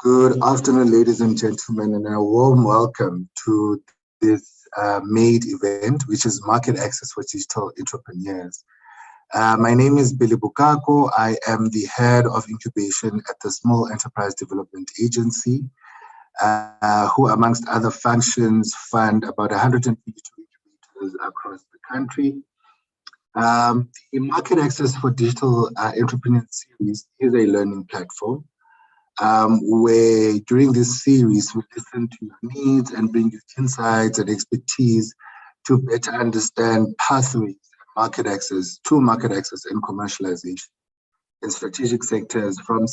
Good afternoon, ladies and gentlemen, and a warm welcome to this MADE event, which is Market Access for Digital Entrepreneurs. My name is Billy Bukako. I am the head of incubation at the Small Enterprise Development Agency, who, amongst other functions, fund about 152 incubators across the country. The Market Access for Digital Entrepreneurs series is a learning platform where during this series we listen to your needs and bring you insights and expertise to better understand pathways, market access and commercialization in strategic sectors from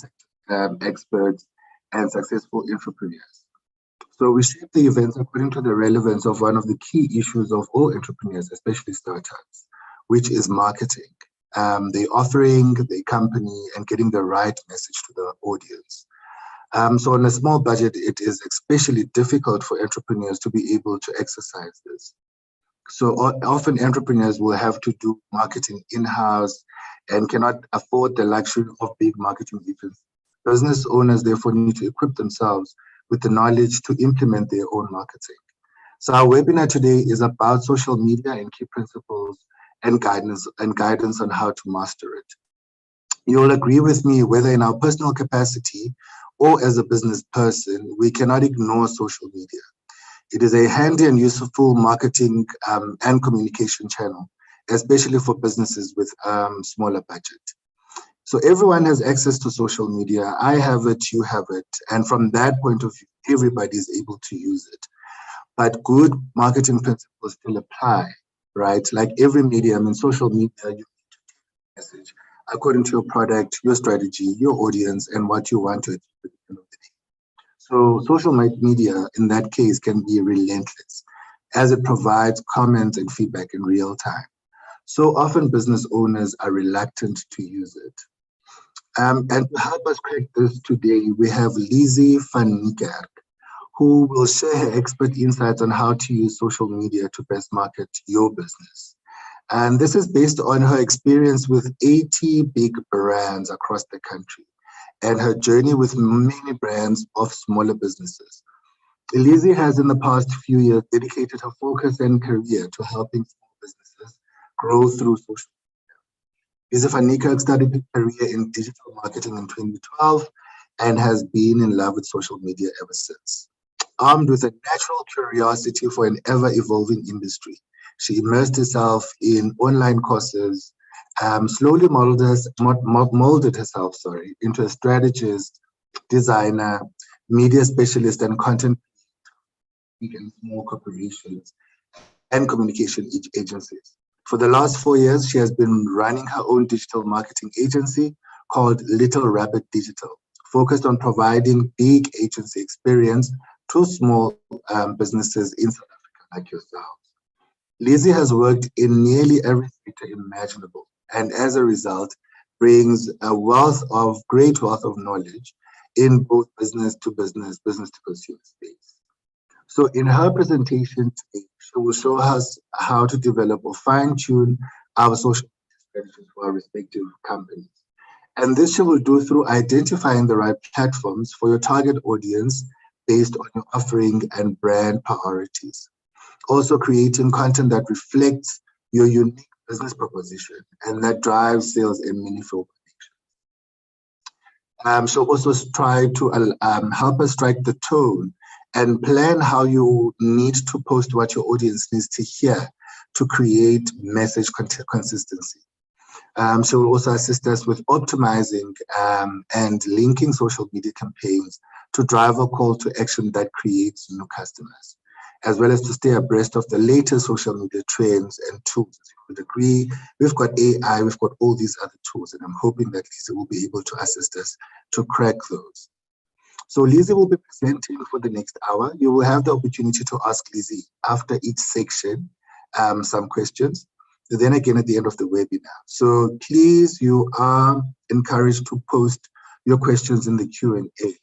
experts and successful entrepreneurs. So we shape the events according to the relevance of one of the key issues of all entrepreneurs, especially startups, which is marketing. The offering, the company, and getting the right message to the audience. So on a small budget, it is especially difficult for entrepreneurs to be able to exercise this. So often entrepreneurs will have to do marketing in-house and cannot afford the luxury of big marketing agencies. Business owners therefore need to equip themselves with the knowledge to implement their own marketing. So our webinar today is about social media and key principles and guidance on how to master it. You'll agree with me, whether in our personal capacity or as a business person, we cannot ignore social media. It is a handy and useful marketing and communication channel, especially for businesses with smaller budget. So everyone has access to social media. I have it, you have it. And from that point of view, everybody is able to use it. But good marketing principles still apply, right? Like every medium in social media, you need to take a message according to your product, your strategy, your audience, and what you want to achieve at the end of the day. So social media, in that case, can be relentless as it provides comments and feedback in real time. So often business owners are reluctant to use it. And to help us crack this today, we have Lizzie van Niekerk, who will share her expert insights on how to use social media to best market your business. And this is based on her experience with 80 big brands across the country and her journey with many brands of smaller businesses. Lizzie has in the past few years dedicated her focus and career to helping small businesses grow through social media. Lizzie van Niekerk started her career in digital marketing in 2012 and has been in love with social media ever since. Armed with a natural curiosity for an ever-evolving industry, she immersed herself in online courses, slowly molded herself into a strategist, designer, media specialist, and content in small corporations and communication agencies. For the last 4 years, she has been running her own digital marketing agency called Little Rabbit Digital, focused on providing big agency experience to small businesses in South Africa like yourselves. Lizzie has worked in nearly every sector imaginable, and as a result, brings a great wealth of knowledge in both business to consumer space. So in her presentation today, she will show us how to develop or fine-tune our social media strategies for our respective companies. And this she will do through identifying the right platforms for your target audience based on your offering and brand priorities. Also creating content that reflects your unique business proposition and that drives sales in meaningful connections. She'll also try to help us strike the tone and plan how you need to post what your audience needs to hear to create message consistency. She will also assist us with optimizing and linking social media campaigns to drive a call to action that creates new customers, as well as to stay abreast of the latest social media trends and tools. As you would agree, we've got AI, we've got all these other tools, and I'm hoping that Lizzie will be able to assist us to crack those. So Lizzie will be presenting for the next hour. You will have the opportunity to ask Lizzie after each section some questions, and then again at the end of the webinar. So please, you are encouraged to post your questions in the Q&A.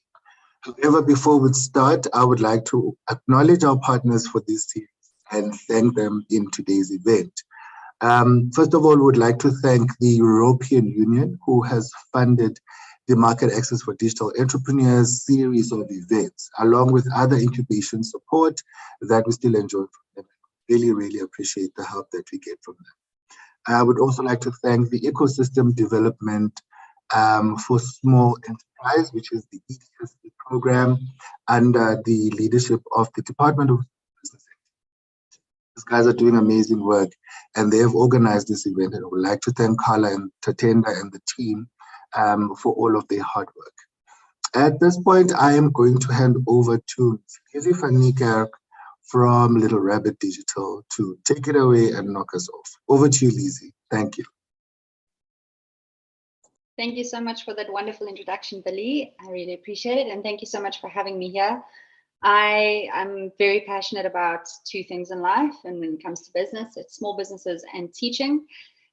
However, before we start, I would like to acknowledge our partners for this series and thank them in today's event. First of all, we would like to thank the European Union, who has funded the Market Access for Digital Entrepreneurs series of events, along with other incubation support that we still enjoy from them. Really, really appreciate the help that we get from them. I would also like to thank the Ecosystem Development for Small Enterprise, which is the EDSE program under the leadership of the Department of Business. These guys are doing amazing work, and they have organized this event, and I would like to thank Carla and Tatenda and the team for all of their hard work. At this point, I am going to hand over to Lizzie van Niekerk from Little Rabbit Digital to take it away and knock us off. Over to you, Lizzie. Thank you. Thank you so much for that wonderful introduction, Billy. I really appreciate it. And thank you so much for having me here. I am very passionate about two things in life. And when it comes to business, it's small businesses and teaching.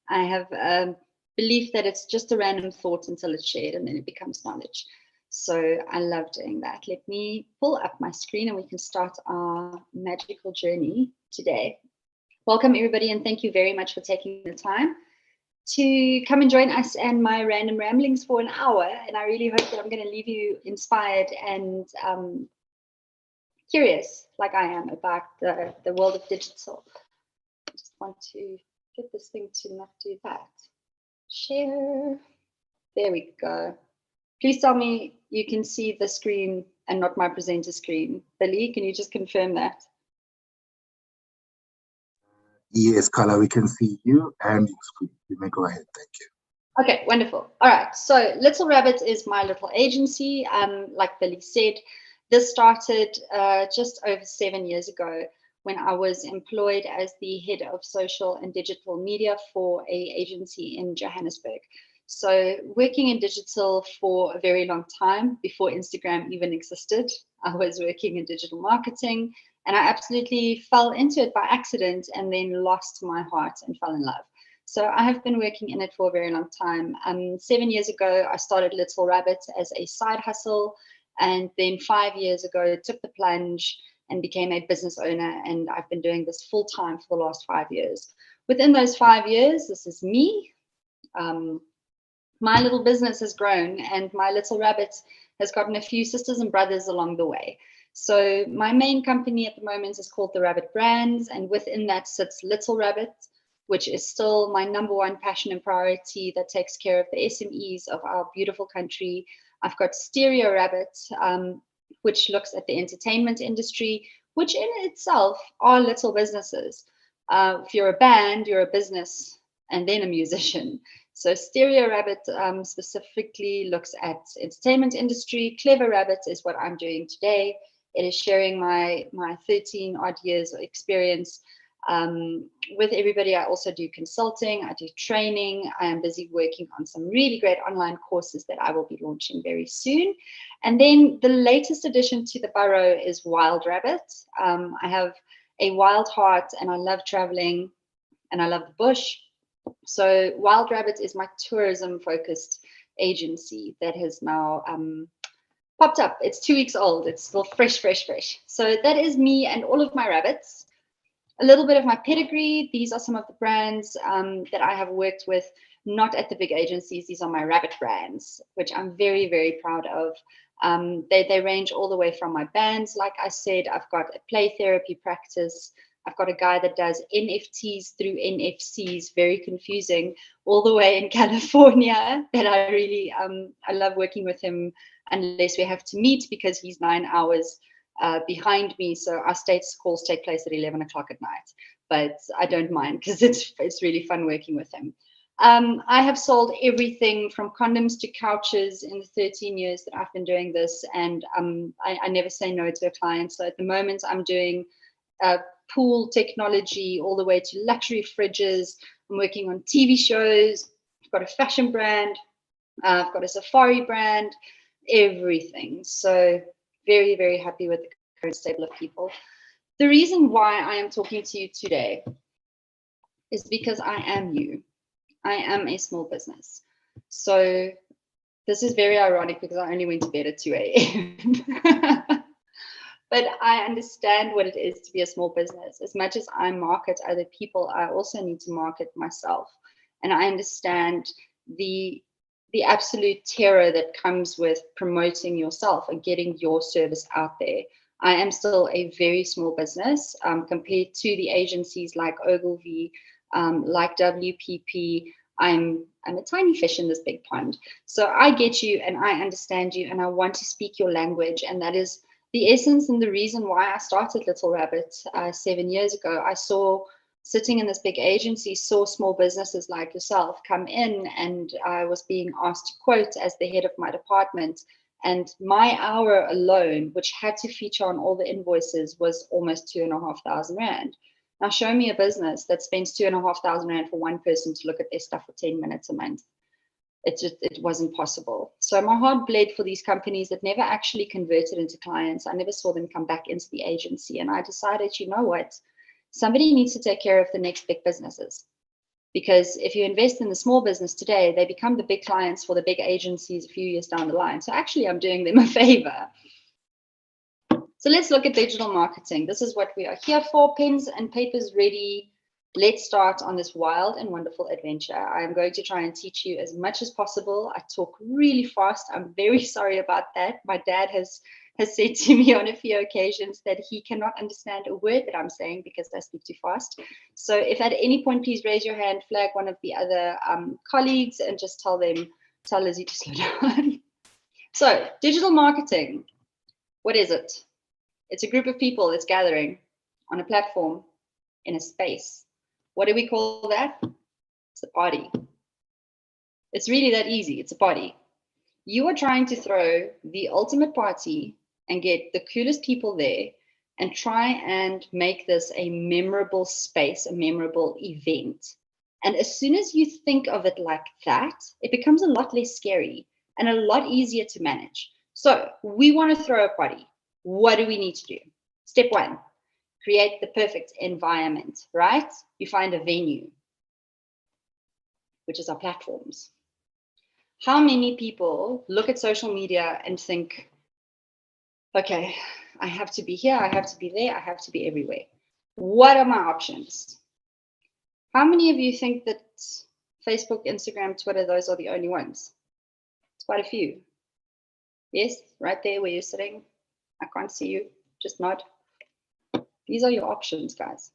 I have a belief that it's just a random thought until it's shared and then it becomes knowledge. So I love doing that. Let me pull up my screen and we can start our magical journey today. Welcome, everybody, and thank you very much for taking the time to come and join us and my random ramblings for an hour. And I really hope that I'm going to leave you inspired and curious, like I am, about the world of digital. I just want to get this thing to not do that. Share. There we go. Please tell me you can see the screen and not my presenter screen. Billy, can you just confirm that? Yes, Carla, we can see you and your screen. You may go ahead. Thank you. Okay, wonderful. All right, so Little Rabbit is my little agency. Like Billy said, this started just over 7 years ago when I was employed as the head of social and digital media for an agency in Johannesburg. So working in digital for a very long time, before Instagram even existed, I was working in digital marketing, and I absolutely fell into it by accident and then lost my heart and fell in love. So I have been working in it for a very long time. 7 years ago, I started Little Rabbit as a side hustle, and then 5 years ago, took the plunge and became a business owner, and I've been doing this full time for the last 5 years. Within those 5 years, this is me. My little business has grown, and my Little Rabbit has gotten a few sisters and brothers along the way. So my main company at the moment is called The Rabbit Brands, and within that sits Little Rabbit, which is still my #1 passion and priority that takes care of the SMEs of our beautiful country. I've got Stereo Rabbit, which looks at the entertainment industry, which in itself are little businesses. If you're a band, you're a business, and then a musician. So Stereo Rabbit specifically looks at entertainment industry. Clever Rabbit is what I'm doing today. It is sharing my 13 odd years of experience with everybody. I also do consulting, I do training. I am busy working on some really great online courses that I will be launching very soon. And then the latest addition to the burrow is Wild Rabbit. I have a wild heart and I love traveling and I love the bush. So Wild Rabbit is my tourism focused agency that has now popped up. It's 2 weeks old. It's still fresh. So that is me and all of my rabbits. A little bit of my pedigree. These are some of the brands that I have worked with, not at the big agencies. These are my rabbit brands, which I'm very, very proud of. They range all the way from my bands. Like I said, I've got a play therapy practice. I've got a guy that does NFTs through NFCs, very confusing, all the way in California, that I really, I love working with him unless we have to meet because he's 9 hours behind me. So our status calls take place at 11 o'clock at night, but I don't mind because it's really fun working with him. I have sold everything from condoms to couches in the 13 years that I've been doing this, and I never say no to a client. So at the moment I'm doing pool technology all the way to luxury fridges. I'm working on TV shows. I've got a fashion brand. I've got a safari brand, everything. So very, very happy with the current stable of people. The reason why I am talking to you today is because I am you. I am a small business. So this is very ironic because I only went to bed at 2 a.m. But I understand what it is to be a small business. As much as I market other people, I also need to market myself. And I understand the the absolute terror that comes with promoting yourself and getting your service out there. I am still a very small business compared to the agencies like Ogilvy, like WPP. I'm a tiny fish in this big pond. So I get you and I understand you and I want to speak your language. And that is the essence and the reason why I started Little Rabbit 7 years ago. I saw, sitting in this big agency, saw small businesses like yourself come in, and I was being asked to quote as the head of my department. And my hour alone, which had to feature on all the invoices, was almost 2,500 Rand. Now show me a business that spends 2,500 Rand for one person to look at their stuff for 10 minutes a month. It wasn't possible. So my heart bled for these companies that never actually converted into clients. I never saw them come back into the agency. And I decided, you know what? Somebody needs to take care of the next big businesses. Because if you invest in the small business today, they become the big clients for the big agencies a few years down the line. So actually, I'm doing them a favor. So let's look at digital marketing. This is what we are here for. Pens and papers ready. Let's start on this wild and wonderful adventure. I am going to try and teach you as much as possible. I talk really fast. I'm very sorry about that. My dad has said to me on a few occasions that he cannot understand a word that I'm saying because I speak too fast. So if at any point, please raise your hand, flag one of the other colleagues, and just tell Lizzie to slow down. So digital marketing, what is it? It's a group of people that's gathering on a platform in a space. What do we call that? It's a party. It's really that easy. It's a party. You are trying to throw the ultimate party and get the coolest people there and try and make this a memorable space, a memorable event. And as soon as you think of it like that, it becomes a lot less scary and a lot easier to manage. So we want to throw a party. What do we need to do? Step one, create the perfect environment, right? You find a venue, which is our platforms. How many people look at social media and think, okay, I have to be here, I have to be there, I have to be everywhere. What are my options? How many of you think that Facebook, Instagram, Twitter, those are the only ones? It's quite a few. Yes, right there where you're sitting. I can't see you, just nod. These are your options, guys.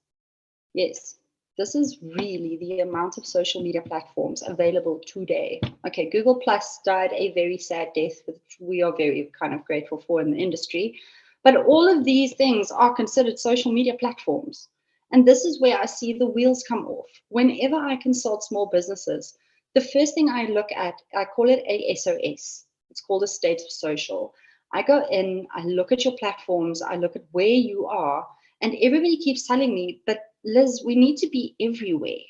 Yes, this is really the amount of social media platforms available today. Okay, Google Plus died a very sad death, which we are very kind of grateful for in the industry. But all of these things are considered social media platforms. And this is where I see the wheels come off. Whenever I consult small businesses, the first thing I look at, I call it a SOS. It's called a state of social. I go in, I look at your platforms, I look at where you are, and everybody keeps telling me, but Liz, we need to be everywhere.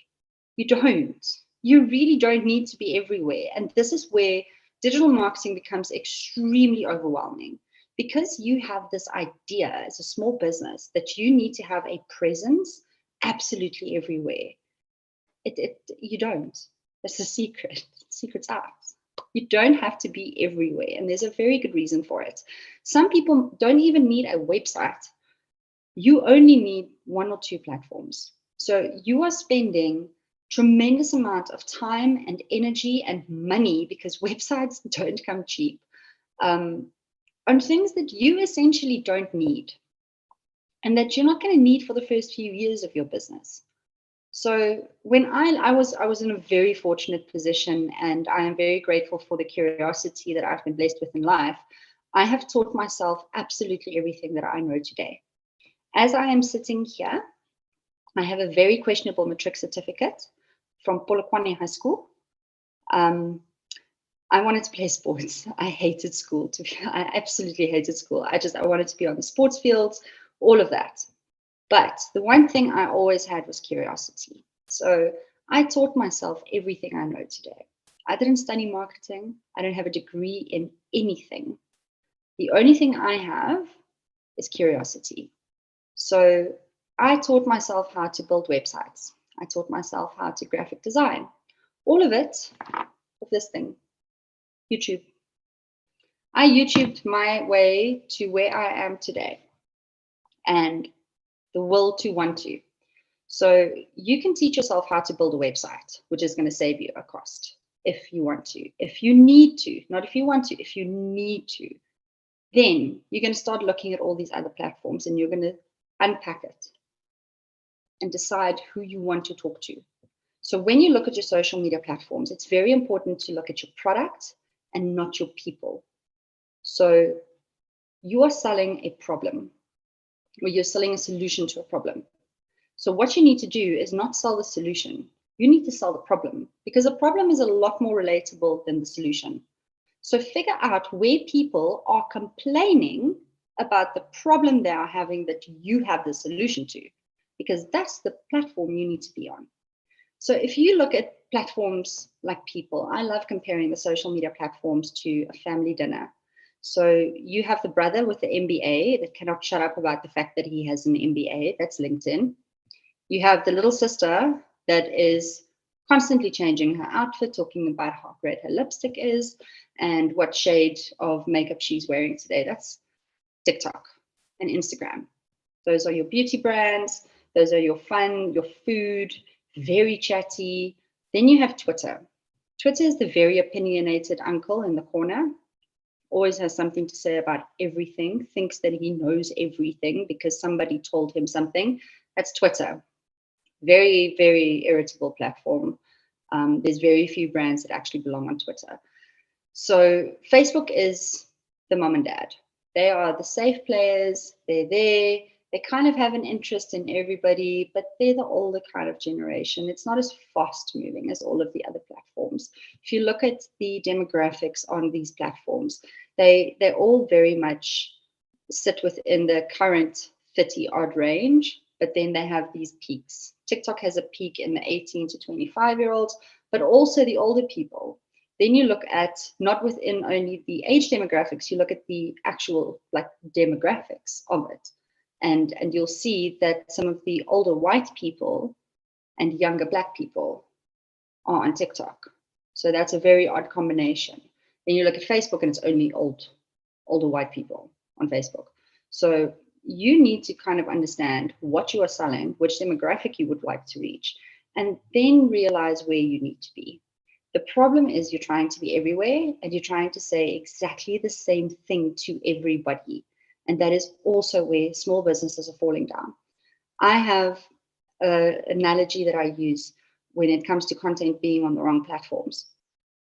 You don't. You really don't need to be everywhere. And this is where digital marketing becomes extremely overwhelming, because you have this idea as a small business that you need to have a presence absolutely everywhere. You don't. That's the secret. The secret's out. You don't have to be everywhere. And there's a very good reason for it. Some people don't even need a website. You only need one or two platforms. So you are spending tremendous amount of time and energy and money, because websites don't come cheap, on things that you essentially don't need and that you're not going to need for the first few years of your business. So when I was in a very fortunate position, and I am very grateful for the curiosity that I've been blessed with in life, I have taught myself absolutely everything that I know today. As I am sitting here, I have a very questionable matric certificate from Polokwane High School. I wanted to play sports. I hated school. I absolutely hated school. I wanted to be on the sports fields, all of that. But the one thing I always had was curiosity. So I taught myself everything I know today. I didn't study marketing. I don't have a degree in anything. The only thing I have is curiosity. So I taught myself how to build websites. I taught myself how to graphic design. All of it with this thing, YouTube. I YouTubed my way to where I am today, and the will to want to. So you can teach yourself how to build a website, which is going to save you a cost. if you want to. If you need to, not if you want to, if you need to, then you're going to start looking at all these other platforms and you're going to unpack it and decide who you want to talk to. So when you look at your social media platforms, it's very important to look at your product and not your people. So you are selling a problem, or you're selling a solution to a problem. So what you need to do is not sell the solution. You need to sell the problem, because the problem is a lot more relatable than the solution. So figure out where people are complaining about the problem they are having that you have the solution to, because that's the platform you need to be on. So if you look at platforms like People, I love comparing the social media platforms to a family dinner. So you have the brother with the MBA that cannot shut up about the fact that he has an MBA, that's LinkedIn. You have the little sister that is constantly changing her outfit, talking about how great her lipstick is and what shade of makeup she's wearing today. That's TikTok and Instagram. Those are your beauty brands. Those are your fun, your food, very chatty. Then you have Twitter. Twitter is the very opinionated uncle in the corner, always has something to say about everything, thinks that he knows everything because somebody told him something. That's Twitter. Very, very irritable platform. There's very few brands that actually belong on Twitter. So Facebook is the mom and dad. They are the safe players. They're there. They kind of have an interest in everybody, but they're the older kind of generation. It's not as fast moving as all of the other platforms. If you look at the demographics on these platforms, they all very much sit within the current 30 odd range, but then they have these peaks. TikTok has a peak in the 18 to 25-year-olds, but also the older people. Then you look at not within only the age demographics, you look at the actual like demographics of it. And you'll see that some of the older white people and younger Black people are on TikTok. So that's a very odd combination. Then you look at Facebook and it's only older white people on Facebook. So you need to kind of understand what you are selling, which demographic you would like to reach, and then realize where you need to be. The problem is you're trying to be everywhere and you're trying to say exactly the same thing to everybody. And that is also where small businesses are falling down. I have an analogy that I use when it comes to content being on the wrong platforms.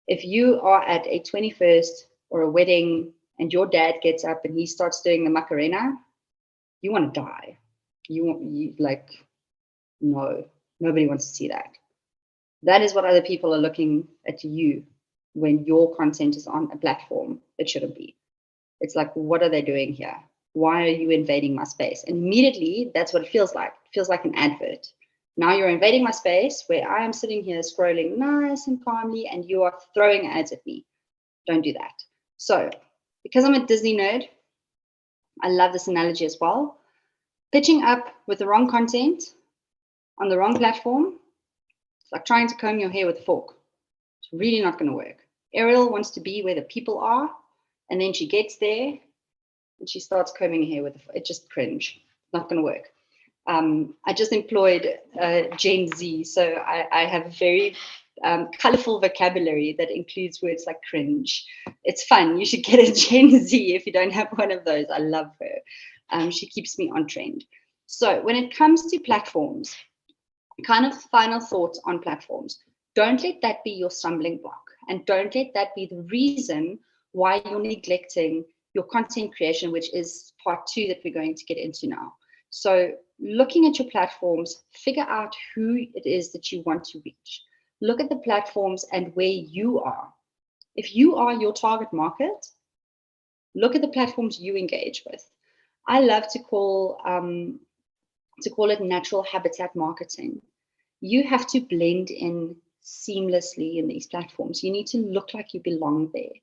If you are at a 21st or a wedding and your dad gets up and he starts doing the Macarena, you want to die. No, nobody wants to see that. That is what other people are looking at you when your content is on a platform that shouldn't be. It's like, what are they doing here? Why are you invading my space? And immediately, that's what it feels like. It feels like an advert. Now you're invading my space where I am sitting here scrolling nice and calmly, and you are throwing ads at me. Don't do that. So, because I'm a Disney nerd, I love this analogy as well. Pitching up with the wrong content on the wrong platform, it's like trying to comb your hair with a fork. It's really not going to work. Ariel wants to be where the people are, and then she gets there and she starts combing her hair with it. Just cringe. Not going to work. I just employed Gen Z, so I have very colorful vocabulary that includes words like cringe. It's fun. You should get a Gen Z if you don't have one of those. I love her. She keeps me on trend. So when it comes to platforms, kind of final thoughts on platforms. Don't let that be your stumbling block, and don't let that be the reason why you're neglecting your content creation, which is part 2 that we're going to get into now. So looking at your platforms, figure out who it is that you want to reach. Look at the platforms and where you are. If you are your target market, look at the platforms you engage with. I love to call it natural habitat marketing. You have to blend in seamlessly in these platforms. You need to look like you belong there.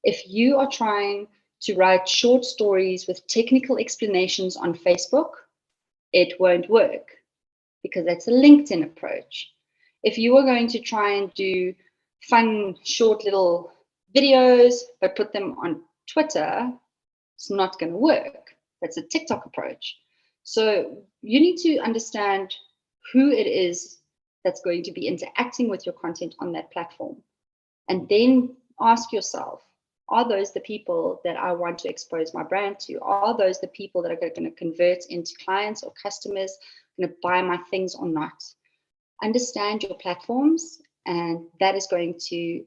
If you are trying to write short stories with technical explanations on Facebook, it won't work because that's a LinkedIn approach. If you are going to try and do fun, short little videos, but put them on Twitter, it's not going to work. That's a TikTok approach. So you need to understand who it is that's going to be interacting with your content on that platform. And then ask yourself, are those the people that I want to expose my brand to? Are those the people that are going to convert into clients or customers, going to buy my things or not? Understand your platforms, and that is going to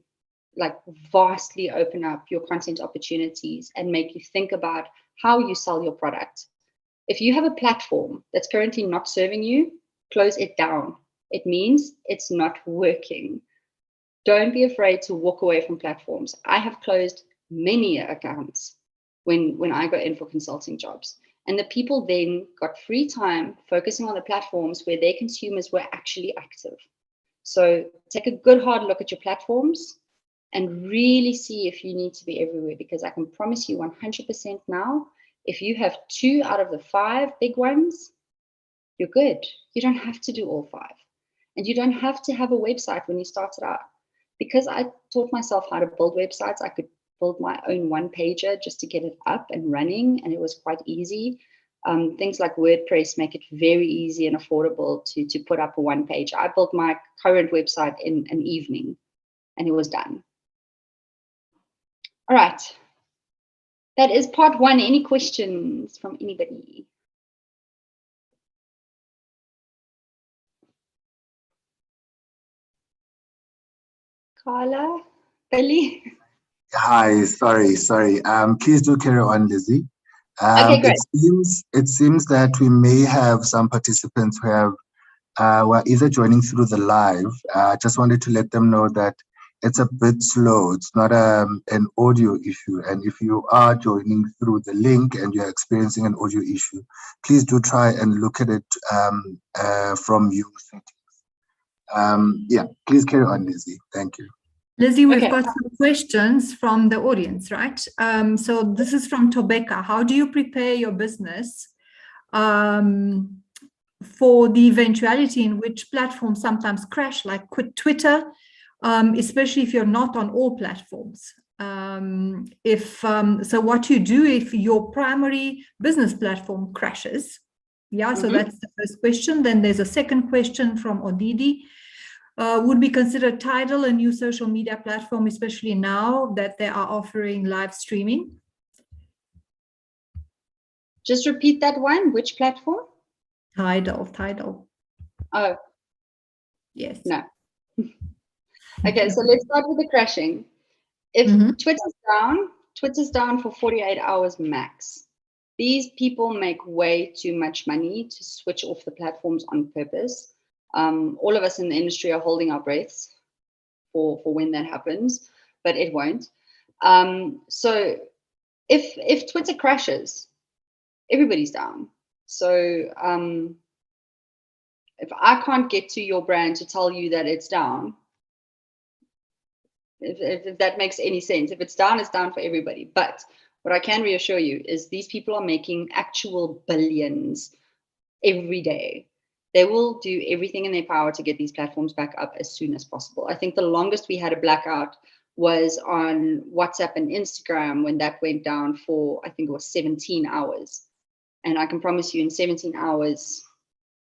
like vastly open up your content opportunities and make you think about how you sell your product. If you have a platform that's currently not serving you, close it down. It means it's not working. Don't be afraid to walk away from platforms. I have closed many accounts when I got in for consulting jobs. And the people then got free time focusing on the platforms where their consumers were actually active. So take a good hard look at your platforms and really see if you need to be everywhere, because I can promise you 100% now, if you have 2 out of the 5 big ones, you're good. You don't have to do all 5. And you don't have to have a website when you started out. Because I taught myself how to build websites, I could build my own one-pager just to get it up and running, and it was quite easy. Things like WordPress make it very easy and affordable to put up a one-page. I built my current website in an evening, and it was done. All right. That is part 1. Any questions from anybody? Carla? Billy? Hi, sorry. Please do carry on, Lizzie. Okay, great. It seems that we may have some participants who were either joining through the live. Just wanted to let them know that it's a bit slow. It's not an audio issue. And if you are joining through the link and you're experiencing an audio issue, please do try and look at it from your settings. Yeah, please carry on, Lizzie. Thank you. Lizzie, we've got some questions from the audience, right? So this is from Tobeka. How do you prepare your business for the eventuality in which platforms sometimes crash, like Twitter, especially if you're not on all platforms? So what you do if your primary business platform crashes? Yeah, so that's the first question. Then there's a second question from Odidi. Would we consider Tidal a new social media platform, especially now that they are offering live streaming? Just repeat that one. Which platform? Tidal. Oh. Yes. No. Okay, so let's start with the crashing. If Twitter's down for 48 hours max. These people make way too much money to switch off the platforms on purpose. All of us in the industry are holding our breaths for when that happens, but it won't. So if Twitter crashes, everybody's down. So if I can't get to your brand to tell you that it's down, if that makes any sense, if it's down for everybody. But what I can reassure you is these people are making actual billions every day. They will do everything in their power to get these platforms back up as soon as possible. I think the longest we had a blackout was on WhatsApp and Instagram when that went down for, I think it was 17 hours. And I can promise you in 17 hours,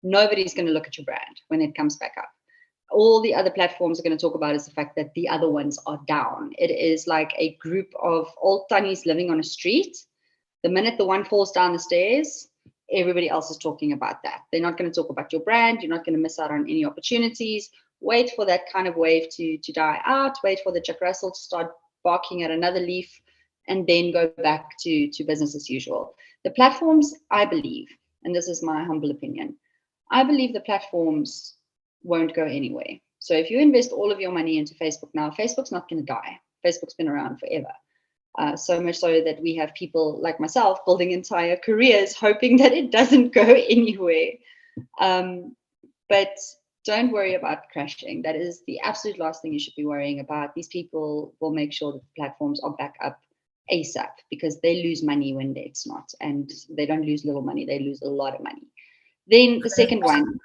nobody's going to look at your brand when it comes back up. All the other platforms are going to talk about is the fact that the other ones are down. It is like a group of old tannies living on a street. The minute the one falls down the stairs, everybody else is talking about that. They're not going to talk about your brand. You're not going to miss out on any opportunities. Wait for that kind of wave to die out. Wait for the Jack Russell to start barking at another leaf, and then go back to business as usual. The platforms, I believe, and this is my humble opinion, I believe the platforms won't go anywhere. So if you invest all of your money into Facebook now, Facebook's not going to die. Facebook's been around forever. So much so that we have people like myself building entire careers hoping that it doesn't go anywhere. But don't worry about crashing. That is the absolute last thing you should be worrying about. These people will make sure that the platforms are back up ASAP, because they lose money when it's not. And they don't lose little money, they lose a lot of money. Then the second one.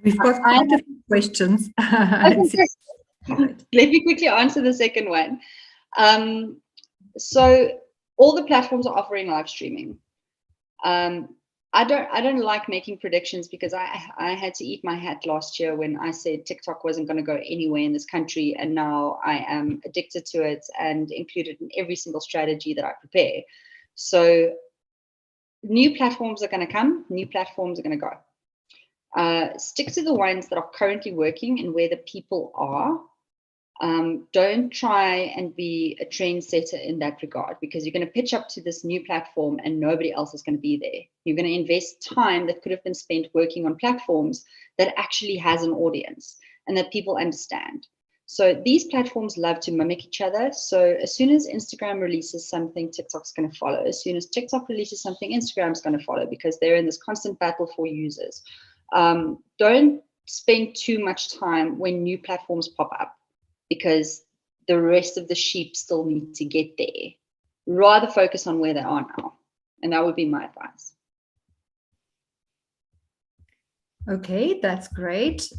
We've got quite a few questions. Let me quickly answer the second one. So all the platforms are offering live streaming. I I don't like making predictions because I had to eat my hat last year when I said TikTok wasn't going to go anywhere in this country, and now I am addicted to it and included in every single strategy that I prepare. So new platforms are going to come, new platforms are going to go. Stick to the ones that are currently working and where the people are. Don't try and be a trendsetter in that regard, because you're going to pitch up to this new platform and nobody else is going to be there. You're going to invest time that could have been spent working on platforms that actually has an audience and that people understand. So these platforms love to mimic each other. So as soon as Instagram releases something, TikTok's going to follow. As soon as TikTok releases something, Instagram's going to follow, because they're in this constant battle for users. Don't spend too much time when new platforms pop up, because the rest of the sheep still need to get there. Rather focus on where they are now. And that would be my advice. Okay, that's great.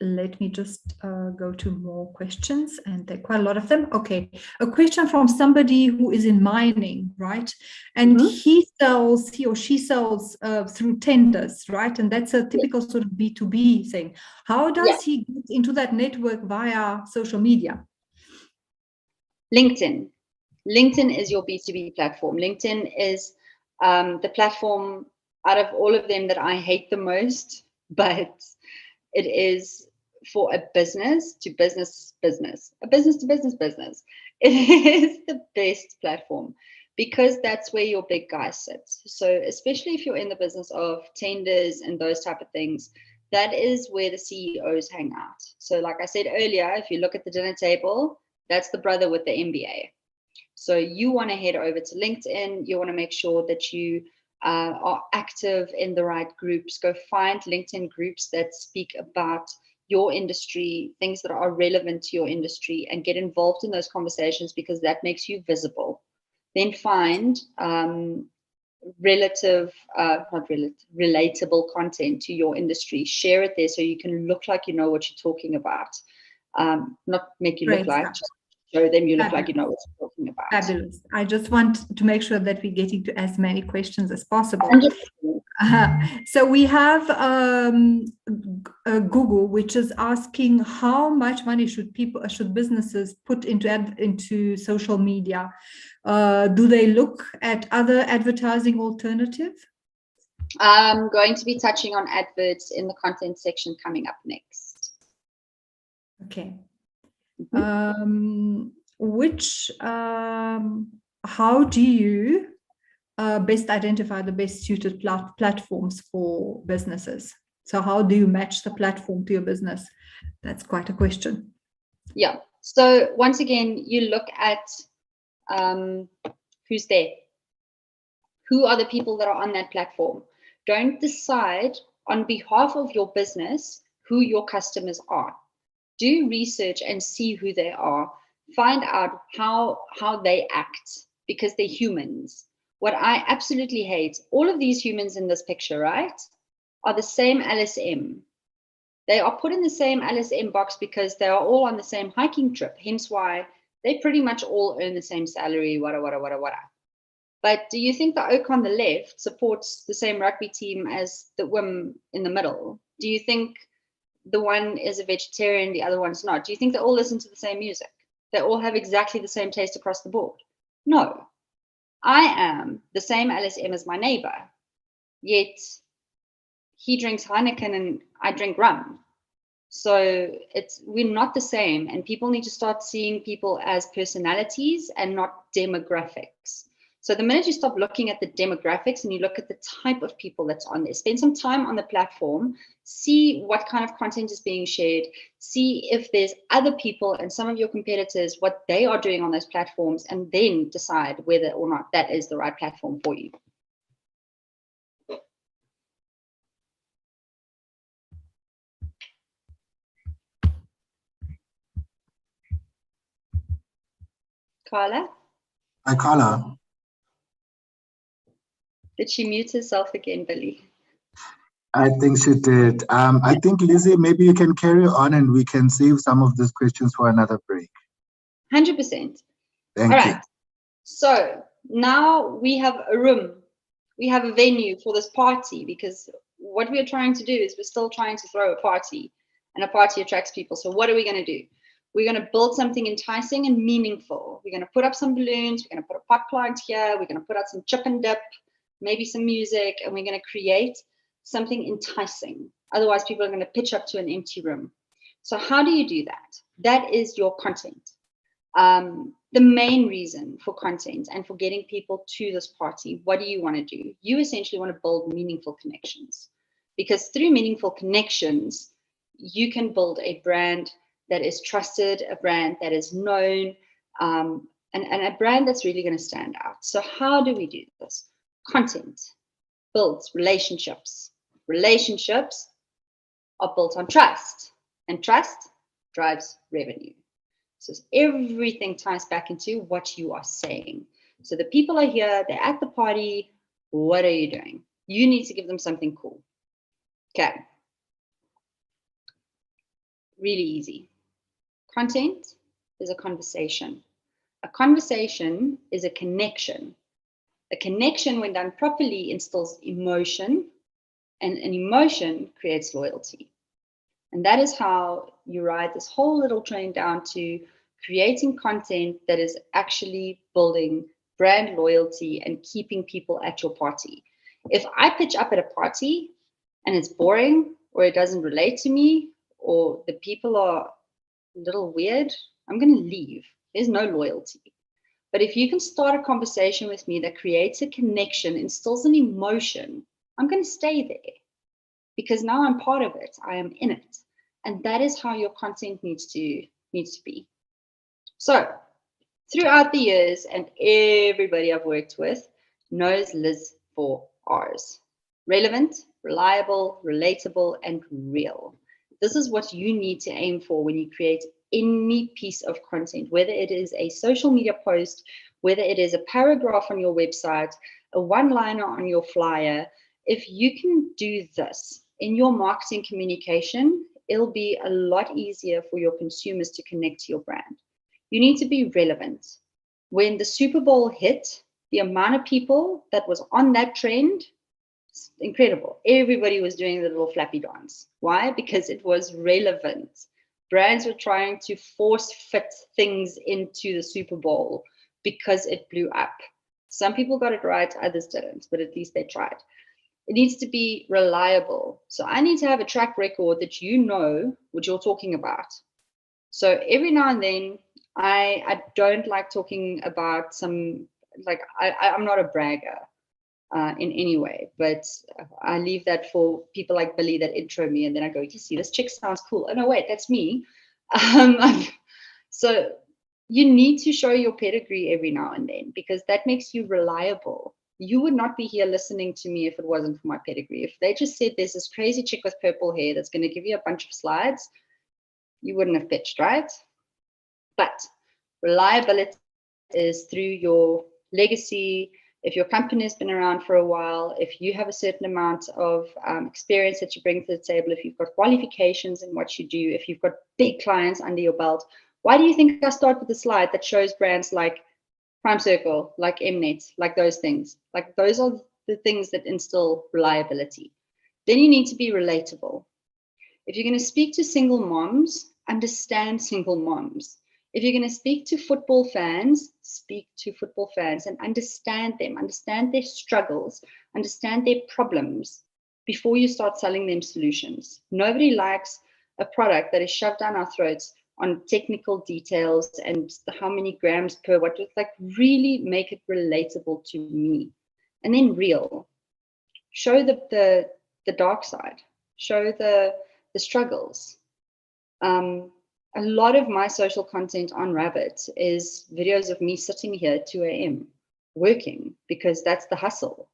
Let me just go to more questions, and there are quite a lot of them. Okay, a question from somebody who is in mining, right? And he or she sells through tenders, right? And that's a typical sort of B2B thing. How does he get into that network via social media? LinkedIn. LinkedIn is your B2B platform. LinkedIn is the platform out of all of them that I hate the most, but it is for a business to business, a business to business. It is the best platform because that's where your big guy sits. So especially if you're in the business of tenders and those type of things, that is where the CEOs hang out. So like I said earlier, if you look at the dinner table, that's the brother with the MBA. So you want to head over to LinkedIn. You want to make sure that you are active in the right groups. Go find LinkedIn groups that speak about your industry, things that are relevant to your industry, and get involved in those conversations, because that makes you visible. Then find relatable content to your industry. Share it there so you can look like you know what you're talking about. Not make you look like, just show them you look like you know what you're talking about. Fabulous. I just want to make sure that we're getting to as many questions as possible. So we have Google, which is asking how much money should businesses put into social media? Do they look at other advertising alternatives? I'm going to be touching on adverts in the content section coming up next. Okay. How do you best identify the best suited platforms for businesses? So how do you match the platform to your business? That's quite a question. Yeah. So once again, you look at who's there. Who are the people that are on that platform? Don't decide on behalf of your business who your customers are. Do research and see who they are. Find out how they act, because they're humans. What I absolutely hate, all of these humans in this picture, right, are the same LSM. They are put in the same LSM box because they are all on the same hiking trip, hence why they pretty much all earn the same salary, wada. But do you think the oak on the left supports the same rugby team as the WIM in the middle? Do you think the one is a vegetarian, the other one's not? Do you think they all listen to the same music? They all have exactly the same taste across the board? No. I am the same LSM as my neighbor, yet he drinks Heineken and I drink rum. So we're not the same, and people need to start seeing people as personalities and not demographics. So the minute you stop looking at the demographics and you look at the type of people that's on there, spend some time on the platform, see what kind of content is being shared, see if there's other people and some of your competitors, what they are doing on those platforms, and then decide whether or not that is the right platform for you. Carla? Hi, Carla. Did she mute herself again, Billy? I think she did. I think, Lizzie, maybe you can carry on and we can save some of these questions for another break. 100%. Thank All you. right. So now we have a room. we have a venue for this party, because what we're trying to do is we're still trying to throw a party, and a party attracts people. So what are we going to do? We're going to build something enticing and meaningful. We're going to put up some balloons. We're going to put a pot plant here. We're going to put out some chip and dip, maybe some music, and we're going to create something enticing. Otherwise, people are going to pitch up to an empty room. So how do you do that? That is your content. The main reason for content and for getting people to this party, what do you want to do? You essentially want to build meaningful connections, because through meaningful connections, you can build a brand that is trusted, a brand that is known, and a brand that's really going to stand out. So how do we do this? Content builds relationships. Relationships are built on trust, and trust drives revenue. So everything ties back into what you are saying. So the people are here, they're at the party. What are you doing? You need to give them something cool. Okay. Really easy. Content is a conversation. A conversation is a connection. A connection, when done properly, instills emotion, and an emotion creates loyalty. And that is how you ride this whole little train down to creating content that is actually building brand loyalty and keeping people at your party. If I pitch up at a party and it's boring, or it doesn't relate to me, or the people are a little weird, I'm going to leave. There's no loyalty. But if you can start a conversation with me that creates a connection, instills an emotion, I'm going to stay there, because now I'm part of it. I am in it. And that is how your content needs to be. So throughout the years, and everybody I've worked with knows Liz 4 R's. Relevant, reliable, relatable, and real. This is what you need to aim for when you create any piece of content, whether it is a social media post, whether it is a paragraph on your website, a one-liner on your flyer. If you can do this in your marketing communication, it'll be a lot easier for your consumers to connect to your brand. You need to be relevant. When the Super Bowl hit, the amount of people that was on that trend, incredible. Everybody was doing the little flappy dance. Why? Because it was relevant. Brands were trying to force fit things into the Super Bowl because it blew up. Some people got it right, others didn't, but at least they tried. It needs to be reliable. So I need to have a track record that you know what you're talking about. So every now and then, I don't like talking about some, like, I'm not a bragger in any way, but I leave that for people like Billy that intro me, and then I go, you see, this chick sounds cool. Oh no, wait, that's me. So you need to show your pedigree every now and then, because that makes you reliable. You would not be here listening to me if it wasn't for my pedigree. If they just said there's this crazy chick with purple hair that's going to give you a bunch of slides, you wouldn't have pitched, right? But reliability is through your legacy. If your company has been around for a while, if you have a certain amount of experience that you bring to the table, if you've got qualifications in what you do, if you've got big clients under your belt. Why do you think I start with a slide that shows brands like Prime Circle, like Mnet, like those things? Like, those are the things that instill reliability. Then you need to be relatable. If you're going to speak to single moms, understand single moms. If you're going to speak to football fans, speak to football fans and understand them, understand their struggles, understand their problems before you start selling them solutions. Nobody likes a product that is shoved down our throats on technical details and how many grams per what. Like, really make it relatable to me. And then real. Show the dark side. Show the struggles. A lot of my social content on Rabbit is videos of me sitting here at 2 a.m. working, because that's the hustle.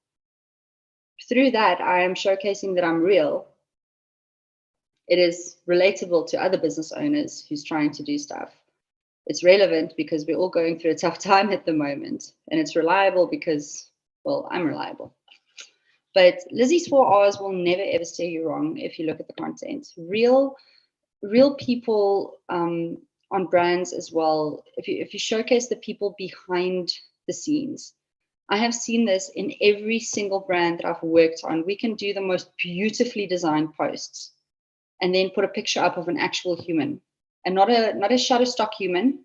Through that, I am showcasing that I'm real. It is relatable to other business owners who's trying to do stuff. It's relevant because we're all going through a tough time at the moment. And it's reliable because, well, I'm reliable. But Lizzie's 4 R's will never ever steer you wrong if you look at the content. Real people on brands as well. If you showcase the people behind the scenes, I have seen this in every single brand that I've worked on. We can do the most beautifully designed posts and then put a picture up of an actual human, and not a Shutterstock human,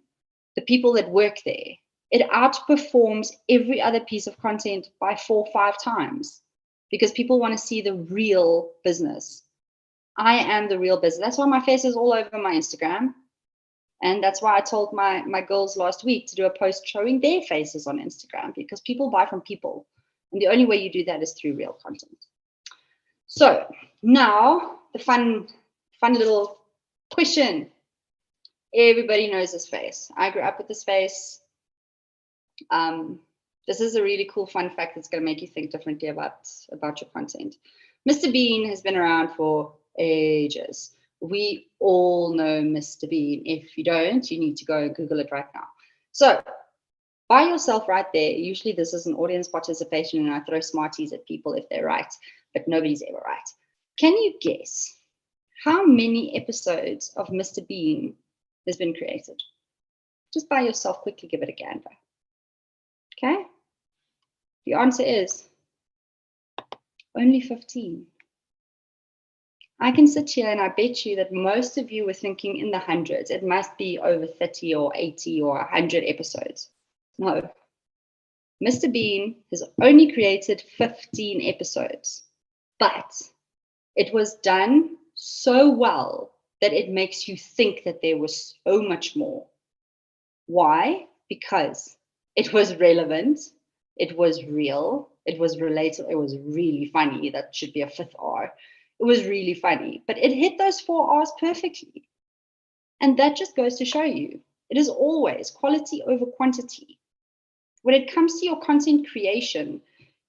the people that work there. It outperforms every other piece of content by 4 or 5 times because people want to see the real business. I am the real business. That's why my face is all over my Instagram. And that's why I told my girls last week to do a post showing their faces on Instagram, because people buy from people. And the only way you do that is through real content. So now the fun little question. Everybody knows this face. I grew up with this face. This is a really cool fun fact that's going to make you think differently about your content. Mr. Bean has been around for ages. We all know Mr. Bean. If you don't, you need to go and Google it right now. So by yourself right there, usually this is an audience participation and I throw smarties at people if they're right, but nobody's ever right. Can you guess how many episodes of Mr. Bean has been created? Just by yourself, quickly give it a gander. Okay? The answer is only 15. I can sit here and I bet you that most of you were thinking in the hundreds. It must be over 30 or 80 or 100 episodes. No. Mr. Bean has only created 15 episodes, but it was done so well that it makes you think that there was so much more. Why? Because it was relevant, it was real, it was relatable, it was really funny. That should be a 5th R. It was really funny, but it hit those 4 R's perfectly. And that just goes to show you, it is always quality over quantity. When it comes to your content creation,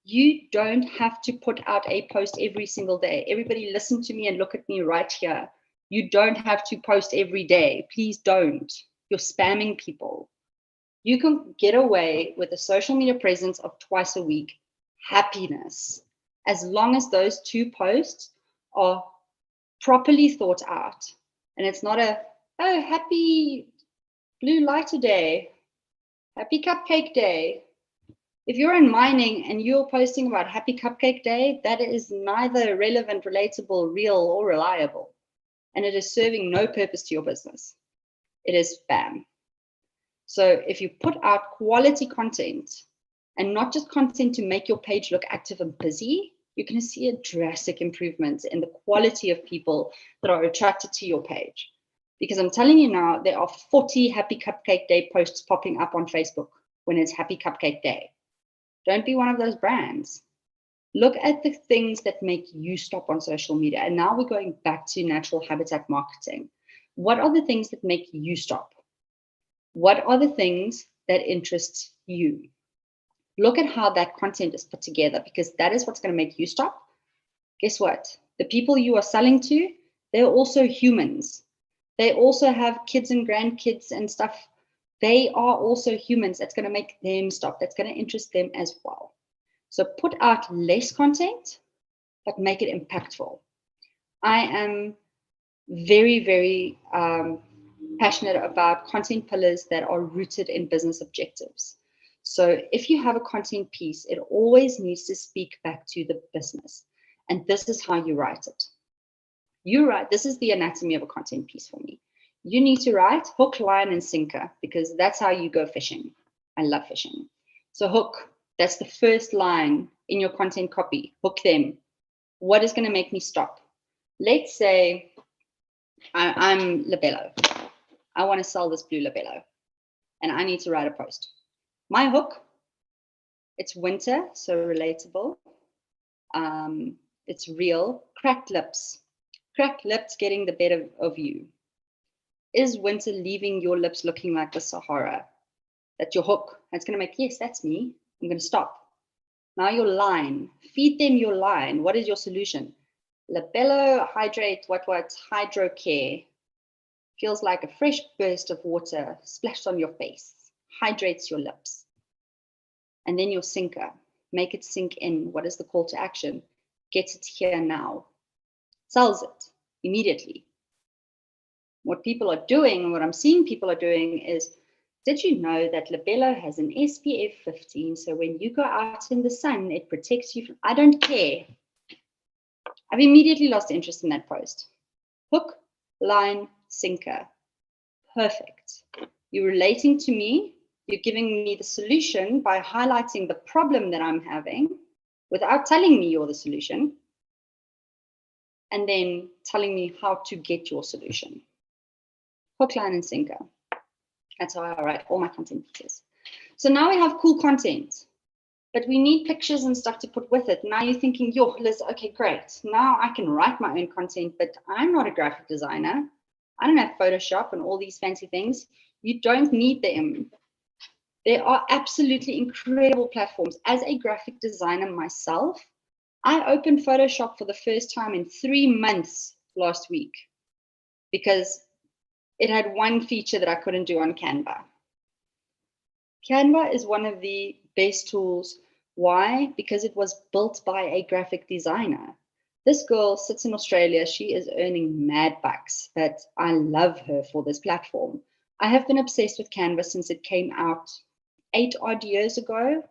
you don't have to put out a post every single day. Everybody listen to me and look at me right here. You don't have to post every day. Please don't. You're spamming people. You can get away with a social media presence of twice a week. Happiness. As long as those 2 posts are properly thought out. And it's not a, oh, happy blue lighter day, happy cupcake day. If you're in mining and you're posting about happy cupcake day, that is neither relevant, relatable, real, or reliable. And it is serving no purpose to your business. It is spam. So if you put out quality content and not just content to make your page look active and busy, you're going to see a drastic improvement in the quality of people that are attracted to your page. Because I'm telling you now, there are 40 Happy Cupcake Day posts popping up on Facebook when it's Happy Cupcake Day. Don't be one of those brands. Look at the things that make you stop on social media. And now we're going back to natural habitat marketing. What are the things that make you stop? What are the things that interest you? Look at how that content is put together, because that is what's going to make you stop. Guess what? The people you are selling to, they're also humans. They also have kids and grandkids and stuff. They are also humans. That's going to make them stop. That's going to interest them as well. So put out less content, but make it impactful. I am very, very passionate about content pillars that are rooted in business objectives. So if you have a content piece, it always needs to speak back to the business. And this is how you write it. This is the anatomy of a content piece for me. You need to write hook, line, and sinker, because that's how you go fishing. I love fishing. So hook, that's the first line in your content copy. Hook them. What is going to make me stop? Let's say I'm Labello. I want to sell this blue Labello, and I need to write a post. My hook, it's winter, so relatable. It's real. Cracked lips. Cracked lips getting the better of you. Is winter leaving your lips looking like the Sahara? That's your hook. That's going to make, yes, that's me. I'm going to stop. Now your line. Feed them your line. What is your solution? Labello hydrate, hydro care. Feels like a fresh burst of water splashed on your face. Hydrates your lips. And then your sinker. Make it sink in. What is the call to action? Gets it here now. Sells it immediately. What people are doing, what I'm seeing people are doing is Did you know that Labello has an SPF 15, so when you go out in the sun, it protects you from, I don't care. I've immediately lost interest in that post. Hook, line, sinker. Perfect. You're relating to me. You're giving me the solution by highlighting the problem that I'm having without telling me you're the solution, and then telling me how to get your solution. Hook, line, and sinker. That's how I write all my content pieces. So now we have cool content, but we need pictures and stuff to put with it. Now you're thinking, yo, Liz, okay, great. Now I can write my own content, but I'm not a graphic designer. I don't have Photoshop and all these fancy things. You don't need them. There are absolutely incredible platforms. As a graphic designer myself, I opened Photoshop for the first time in 3 months last week because it had one feature that I couldn't do on Canva. Canva is one of the best tools. Why? Because it was built by a graphic designer. This girl sits in Australia. She is earning mad bucks, but I love her for this platform. I have been obsessed with Canva since it came out 8 odd years ago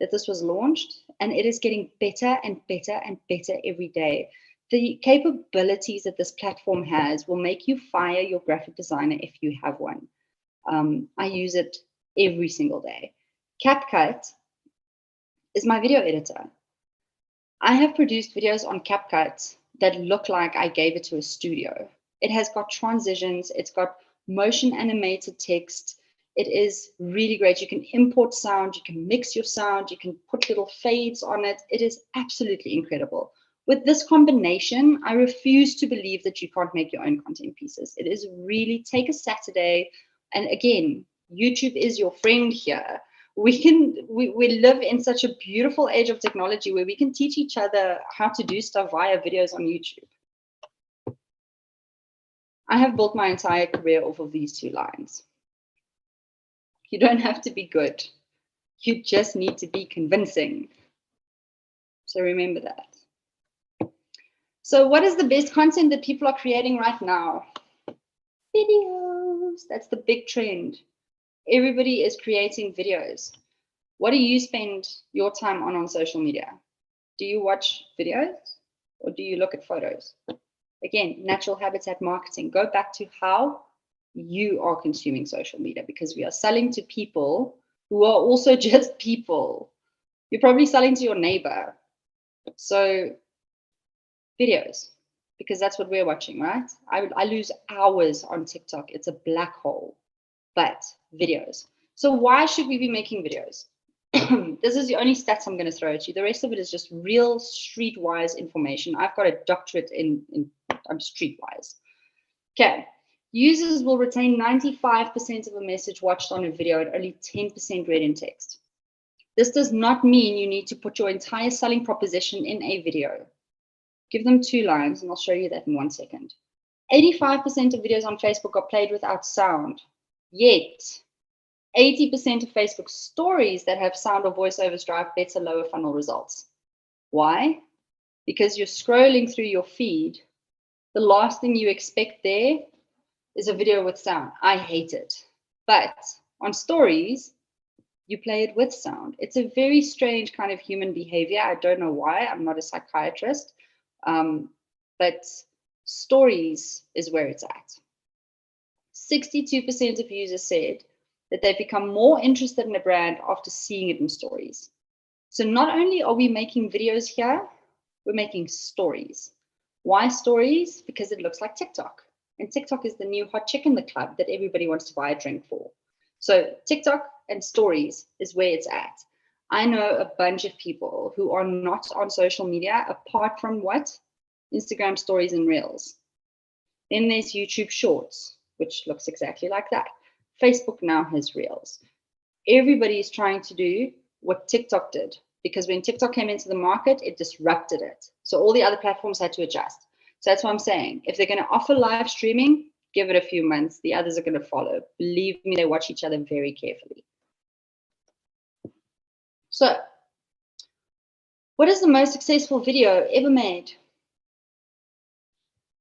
that this was launched, and it is getting better and better and better every day. The capabilities that this platform has will make you fire your graphic designer if you have one. I use it every single day. CapCut is my video editor. I have produced videos on CapCut that look like I gave it to a studio. It has got transitions, it's got motion animated text. It is really great. You can import sound, you can mix your sound, you can put little fades on it. It is absolutely incredible. With this combination, I refuse to believe that you can't make your own content pieces. It is really, take a Saturday, and again, YouTube is your friend here. We live in such a beautiful age of technology where we can teach each other how to do stuff via videos on YouTube. I have built my entire career off of these 2 lines. You don't have to be good. You just need to be convincing. So remember that. So what is the best content that people are creating right now? Videos. That's the big trend. Everybody is creating videos. What do you spend your time on social media? Do you watch videos or do you look at photos? Again, natural habitat marketing. Go back to how you are consuming social media, because we are selling to people who are also just people. You're probably selling to your neighbor. So videos, because that's what we're watching, right? I lose hours on TikTok. It's a black hole. But videos. So why should we be making videos? This is the only stats I'm going to throw at you. The rest of it is just real streetwise information. I've got a doctorate in streetwise. Okay. Users will retain 95% of a message watched on a video and only 10% read in text. This does not mean you need to put your entire selling proposition in a video. Give them 2 lines, and I'll show you that in 1 second. 85% of videos on Facebook are played without sound. Yet, 80% of Facebook stories that have sound or voiceovers drive better lower funnel results. Why? Because you're scrolling through your feed. The last thing you expect there is a video with sound. I hate it. But on stories, you play it with sound. It's a very strange kind of human behavior. I don't know why. I'm not a psychiatrist. But stories is where it's at. 62% of users said that they've become more interested in a brand after seeing it in stories. So not only are we making videos here, we're making stories. Why stories? Because it looks like TikTok. And TikTok is the new hot chick in the club that everybody wants to buy a drink for. So TikTok and stories is where it's at. I know a bunch of people who are not on social media apart from what? Instagram stories and reels. Then there's YouTube Shorts, which looks exactly like that. Facebook now has reels. Everybody is trying to do what TikTok did, because when TikTok came into the market, it disrupted it. So all the other platforms had to adjust. So that's what I'm saying. If they're going to offer live streaming, give it a few months. The others are going to follow. Believe me, they watch each other very carefully. So, what is the most successful video ever made?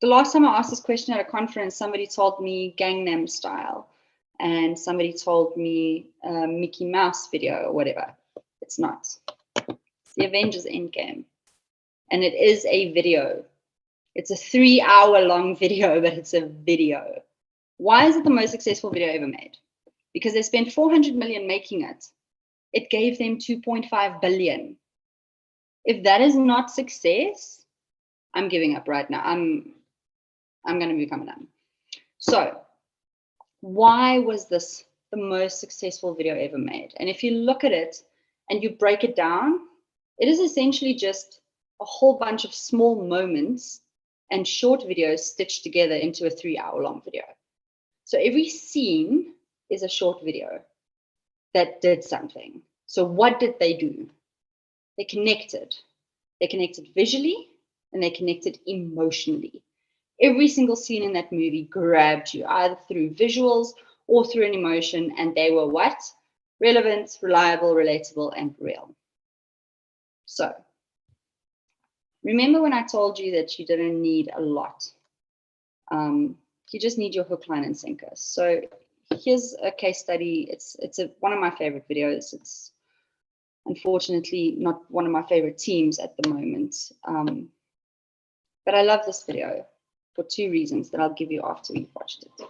The last time I asked this question at a conference, somebody told me Gangnam Style. and somebody told me Mickey Mouse video or whatever. It's not. It's the Avengers Endgame. And it is a video. It's a 3-hour-long video, but it's a video. Why is it the most successful video ever made? Because they spent 400 million making it. It gave them 2.5 billion. If that is not success, I'm giving up right now. I'm going to become a nun. So why was this the most successful video ever made? And if you look at it and you break it down, it is essentially just a whole bunch of small moments and short videos stitched together into a 3-hour-long video. So every scene is a short video that did something. So what did they do? They connected. They connected visually and they connected emotionally. Every single scene in that movie grabbed you either through visuals or through an emotion, and they were what? Relevant, reliable, relatable, and real. So remember when I told you that you didn't need a lot? You just need your hook, line, and sinker. So here's a case study. It's one of my favorite videos. It's unfortunately not one of my favorite teams at the moment. But I love this video for 2 reasons that I'll give you after you've watched it.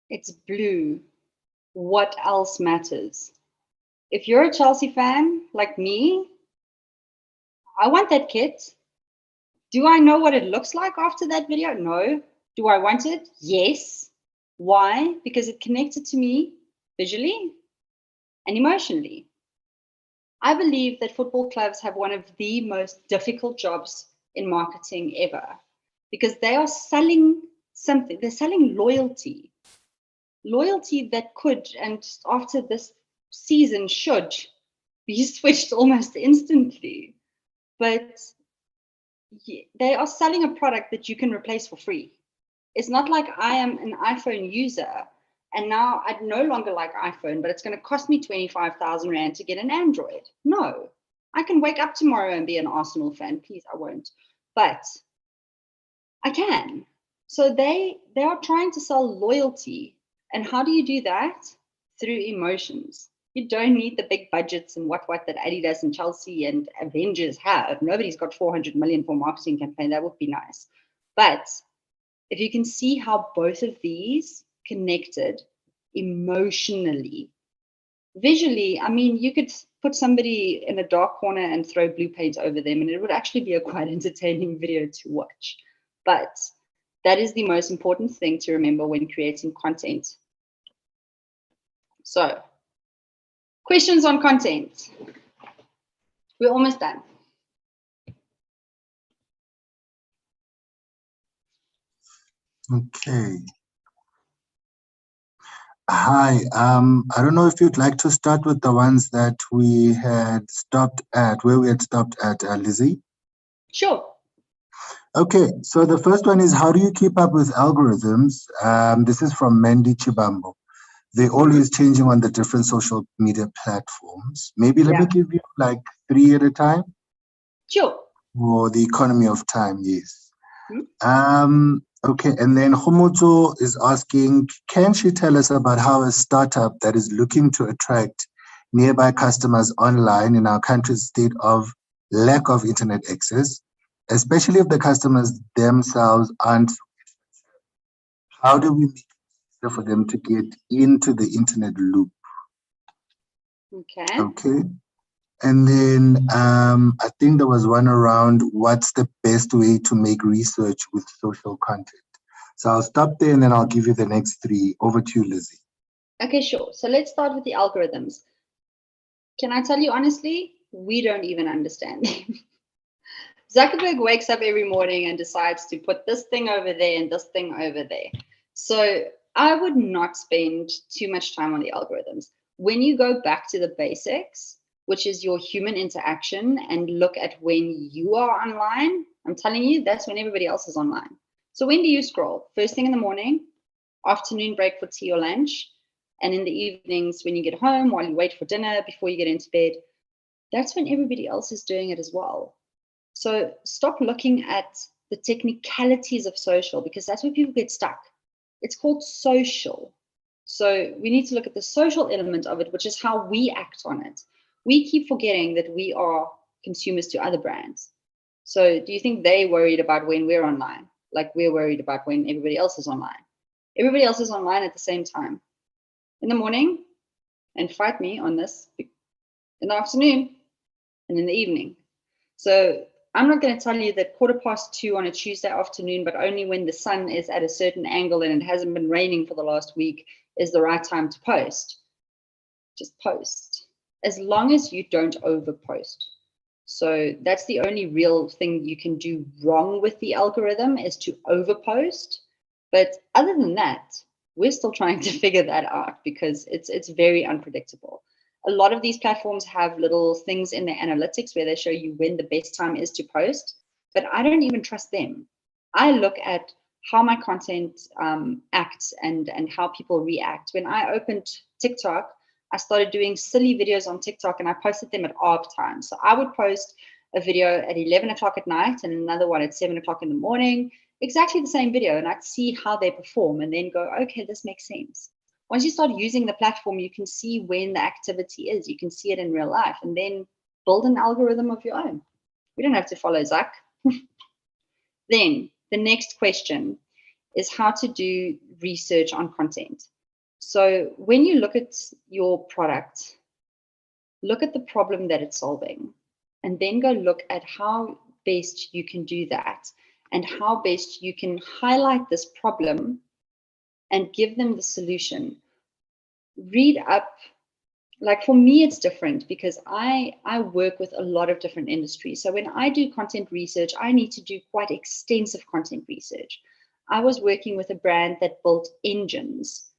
It's blue. What else matters? If you're a Chelsea fan like me, I want that kit. Do I know what it looks like after that video? No. Do I want it? Yes. Why? Because it connected to me visually and emotionally. I believe that football clubs have one of the most difficult jobs in marketing ever, because they are selling something. They're selling loyalty. Loyalty that could, and after this season should, be switched almost instantly. But they are selling a product that you can replace for free. It's not like I am an iPhone user and now I'd no longer like iPhone, but it's going to cost me 25,000 Rand to get an Android. No, I can wake up tomorrow and be an Arsenal fan. Please, I won't. But I can. So they are trying to sell loyalty. And how do you do that? Through emotions. You don't need the big budgets and what that Adidas and Chelsea and Avengers have. Nobody's got 400 million for a marketing campaign. That would be nice. But if you can see how both of these connected emotionally, visually, I mean, you could put somebody in a dark corner and throw blue paint over them, and it would actually be a quite entertaining video to watch. But that is the most important thing to remember when creating content. So, questions on content. We're almost done. Okay. Hi, I don't know if you'd like to start with the ones that we had stopped at, where we had stopped at, Lizzie? Sure. Okay, so the first one is, how do you keep up with algorithms? This is from Mandy Chibambo. they're always changing on the different social media platforms. Maybe let me give you like 3 at a time. Sure. For the economy of time, yes. Okay, and then Homoto is asking, can she tell us about how a startup that is looking to attract nearby customers online in our country's state of lack of internet access, especially if the customers themselves aren't, how do we make it easier for them to get into the internet loop? Okay. Okay. And then I think there was one around what's the best way to make research with social content. So I'll stop there and then I'll give you the next 3. Over to you, Lizzie. Okay, sure. So let's start with the algorithms. Can I tell you honestly, we don't even understand them. Zuckerberg wakes up every morning and decides to put this thing over there and this thing over there. So I would not spend too much time on the algorithms. When you go back to the basics, which is your human interaction, and look at when you are online, I'm telling you, that's when everybody else is online. So when do you scroll? First thing in the morning, afternoon break for tea or lunch, and in the evenings when you get home, while you wait for dinner, before you get into bed. That's when everybody else is doing it as well. So stop looking at the technicalities of social, because that's where people get stuck. It's called social. So we need to look at the social element of it, which is how we act on it. We keep forgetting that we are consumers to other brands. So do you think they worried about when we're online? Like we're worried about when everybody else is online. Everybody else is online at the same time. In the morning, and fight me on this, in the afternoon, and in the evening. So I'm not going to tell you that 2:15 on a Tuesday afternoon, but only when the sun is at a certain angle and it hasn't been raining for the last week, is the right time to post. Just post. As long as you don't overpost. So that's the only real thing you can do wrong with the algorithm, is to overpost. But other than that, we're still trying to figure that out, because it's very unpredictable. A lot of these platforms have little things in their analytics where they show you when the best time is to post, but I don't even trust them. I look at how my content acts and how people react. When I opened TikTok, I started doing silly videos on TikTok and I posted them at ARB time. So I would post a video at 11 o'clock at night and another one at 7 o'clock in the morning, exactly the same video, and I'd see how they perform and then go, okay, this makes sense. Once you start using the platform, you can see when the activity is. You can see it in real life and then build an algorithm of your own. We don't have to follow Zuck. Then the next question is how to do research on content. So when you look at your product, look at the problem that it's solving, and then go look at how best you can do that and how best you can highlight this problem and give them the solution. Read up. Like for me, it's different because I work with a lot of different industries. So when I do content research, I need to do quite extensive content research. I was working with a brand that built engines.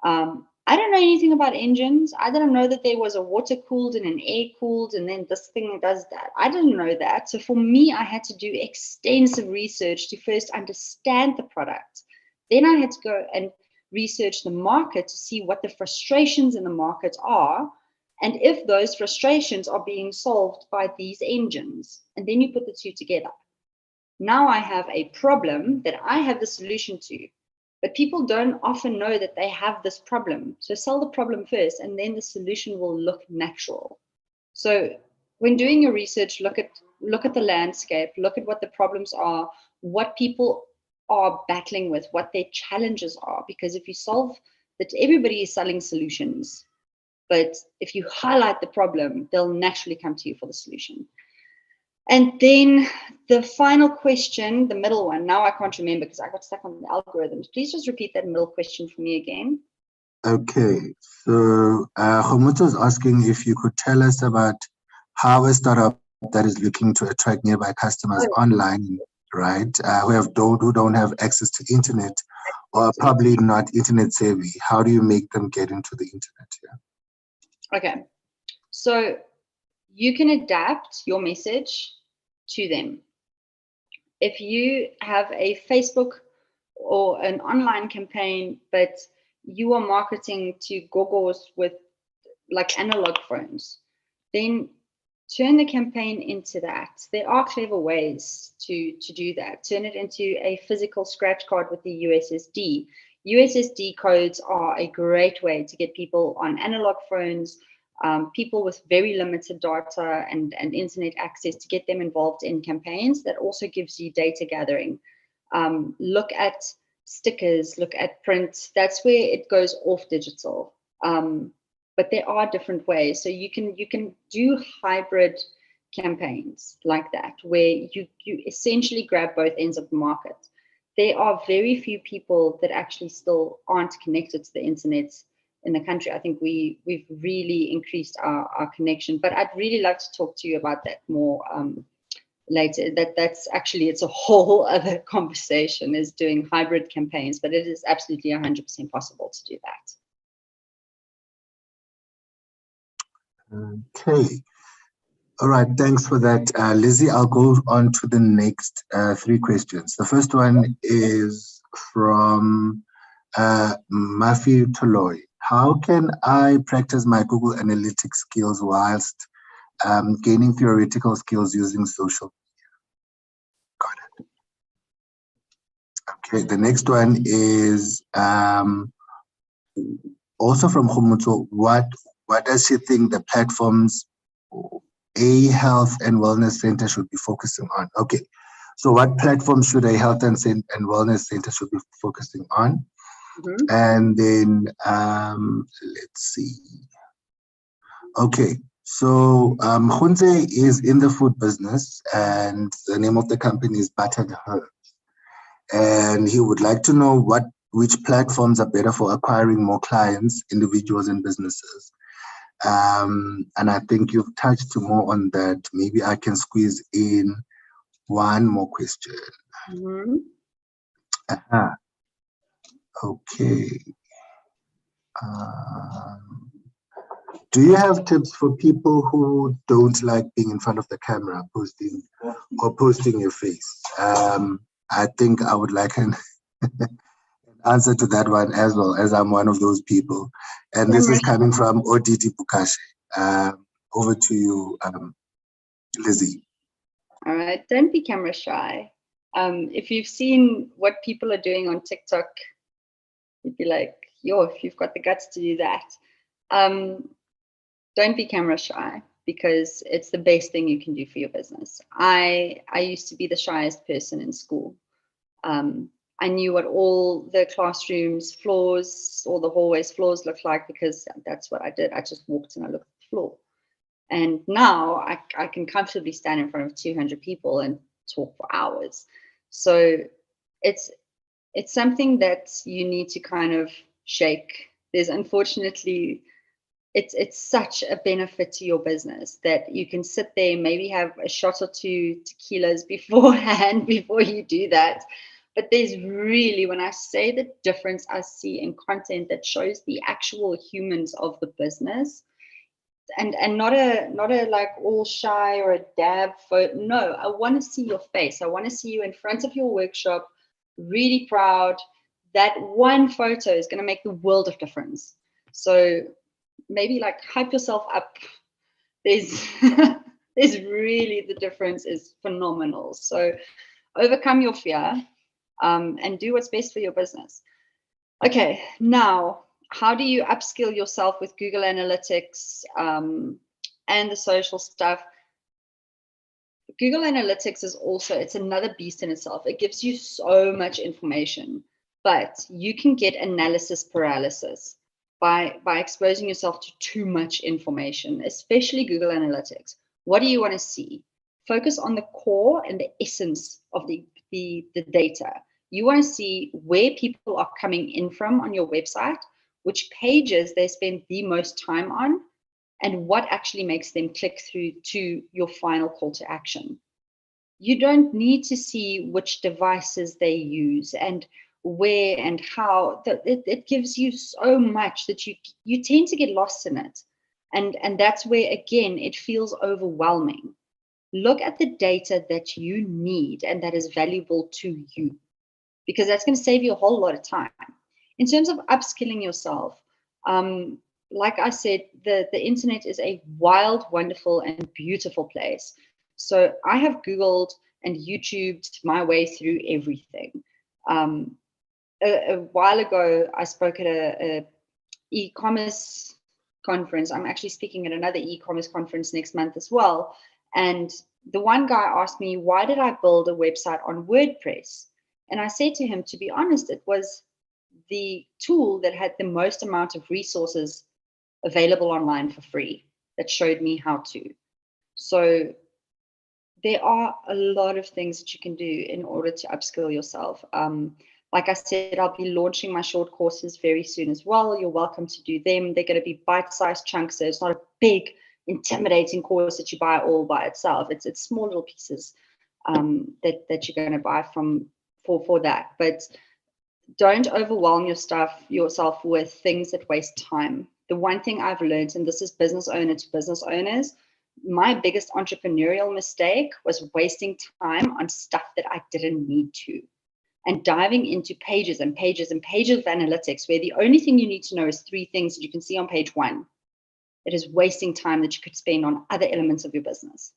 I don't know anything about engines. I didn't know that there was a water cooled and an air cooled, and then this thing does that. I didn't know that. So for me, I had to do extensive research to first understand the product. Then I had to go and research the market to see what the frustrations in the market are, and if those frustrations are being solved by these engines. And then you put the two together. Now I have a problem that I have the solution to. But people don't often know that they have this problem. So sell the problem first, and then the solution will look natural. So when doing your research, look at the landscape, look at what the problems are, what people are battling with, what their challenges are. Because if you solve that, everybody is selling solutions. But if you highlight the problem, they'll naturally come to you for the solution. And then the final question, the middle one, now I can't remember because I got stuck on the algorithms. Please just repeat that middle question for me again. Okay, so Homoto is asking if you could tell us about how a startup that is looking to attract nearby customers online, right, who don't have access to internet or are probably not internet savvy, how do you make them get into the internet? Yeah. Okay, so you can adapt your message to them. If you have a Facebook or an online campaign, but you are marketing to gogos with like analog phones, then turn the campaign into that. There are clever ways to do that. Turn it into a physical scratch card with the USSD. USSD codes are a great way to get people on analog phones, people with very limited data and internet access, to get them involved in campaigns. That also gives you data gathering. Look at stickers, look at print. That's where it goes off digital. But there are different ways. So you can do hybrid campaigns like that, where you essentially grab both ends of the market. There are very few people that actually still aren't connected to the internet in the country. I think we've really increased our connection, but I'd really like to talk to you about that more later. That's actually, it's a whole other conversation, is doing hybrid campaigns, but it is absolutely 100% possible to do that. Okay. All right. Thanks for that, Lizzie. I'll go on to the next 3 questions. The first one is from Matthew Toloy. How can I practice my Google Analytics skills whilst gaining theoretical skills using social media? Got it. Okay. The next one is also from Khumuto. What does she think the platforms a health and wellness center should be focusing on? Okay, so what platforms should a health and wellness center should be focusing on? Mm-hmm. And then let's see. Okay, so Khunze is in the food business, and the name of the company is Buttered Herbs. And he would like to know which platforms are better for acquiring more clients, individuals, and businesses. And I think you've touched more on that. Maybe I can squeeze in one more question. Mm-hmm. Okay. Do you have tips for people who don't like being in front of the camera, posting your face? I think I would like an answer to that one as well, as I'm one of those people. And this is coming from Odidi Bukashe. Over to you, Lizzie. All right, don't be camera shy. If you've seen what people are doing on TikTok, you'd be like, yo, if you've got the guts to do that. Don't be camera shy, because it's the best thing you can do for your business. I used to be the shyest person in school. I knew what all the classrooms floors, all the hallways floors looked like, because that's what I did. I just walked and I looked at the floor. And now I can comfortably stand in front of 200 people and talk for hours. So it's something that you need to kind of shake. There's unfortunately, it's such a benefit to your business that you can sit there, maybe have a shot or 2 tequilas beforehand before you do that. But there's really, when I say the difference I see in content that shows the actual humans of the business, and not a like all shy or a dab photo. No, I want to see your face. I want to see you in front of your workshop, really proud. That one photo is going to make the world of difference. So maybe like hype yourself up. There's really, the difference is phenomenal. So overcome your fear. And do what's best for your business. Okay, now, how do you upskill yourself with Google Analytics and the social stuff? Google Analytics is also, it's another beast in itself. It gives you so much information, but you can get analysis paralysis by exposing yourself to too much information, especially Google Analytics. What do you want to see? Focus on the core and the essence of the data. You want to see where people are coming in from on your website, which pages they spend the most time on, and what actually makes them click through to your final call to action. You don't need to see which devices they use and where and how. It gives you so much that you tend to get lost in it. And that's where, again, it feels overwhelming. Look at the data that you need and that is valuable to you, because that's going to save you a whole lot of time. in terms of upskilling yourself, like I said, the internet is a wild, wonderful, and beautiful place. So I have Googled and YouTubed my way through everything. A while ago, I spoke at a e-commerce conference. I'm actually speaking at another e-commerce conference next month as well. And the one guy asked me, why did I build a website on WordPress? And I said to him, to be honest, it was the tool that had the most amount of resources available online for free that showed me how to. So there are a lot of things that you can do in order to upskill yourself. Like I said, I'll be launching my short courses very soon as well. You're welcome to do them. They're going to be bite-sized chunks, so it's not a big, intimidating course that you buy all by itself. It's small little pieces that you're going to buy for that. But don't overwhelm yourself with things that waste time. The one thing I've learned, and this is business owner to business owners, my biggest entrepreneurial mistake was wasting time on stuff that I didn't need to, and diving into pages and pages and pages of analytics where the only thing you need to know is 3 things that you can see on page 1. It is wasting time that you could spend on other elements of your business.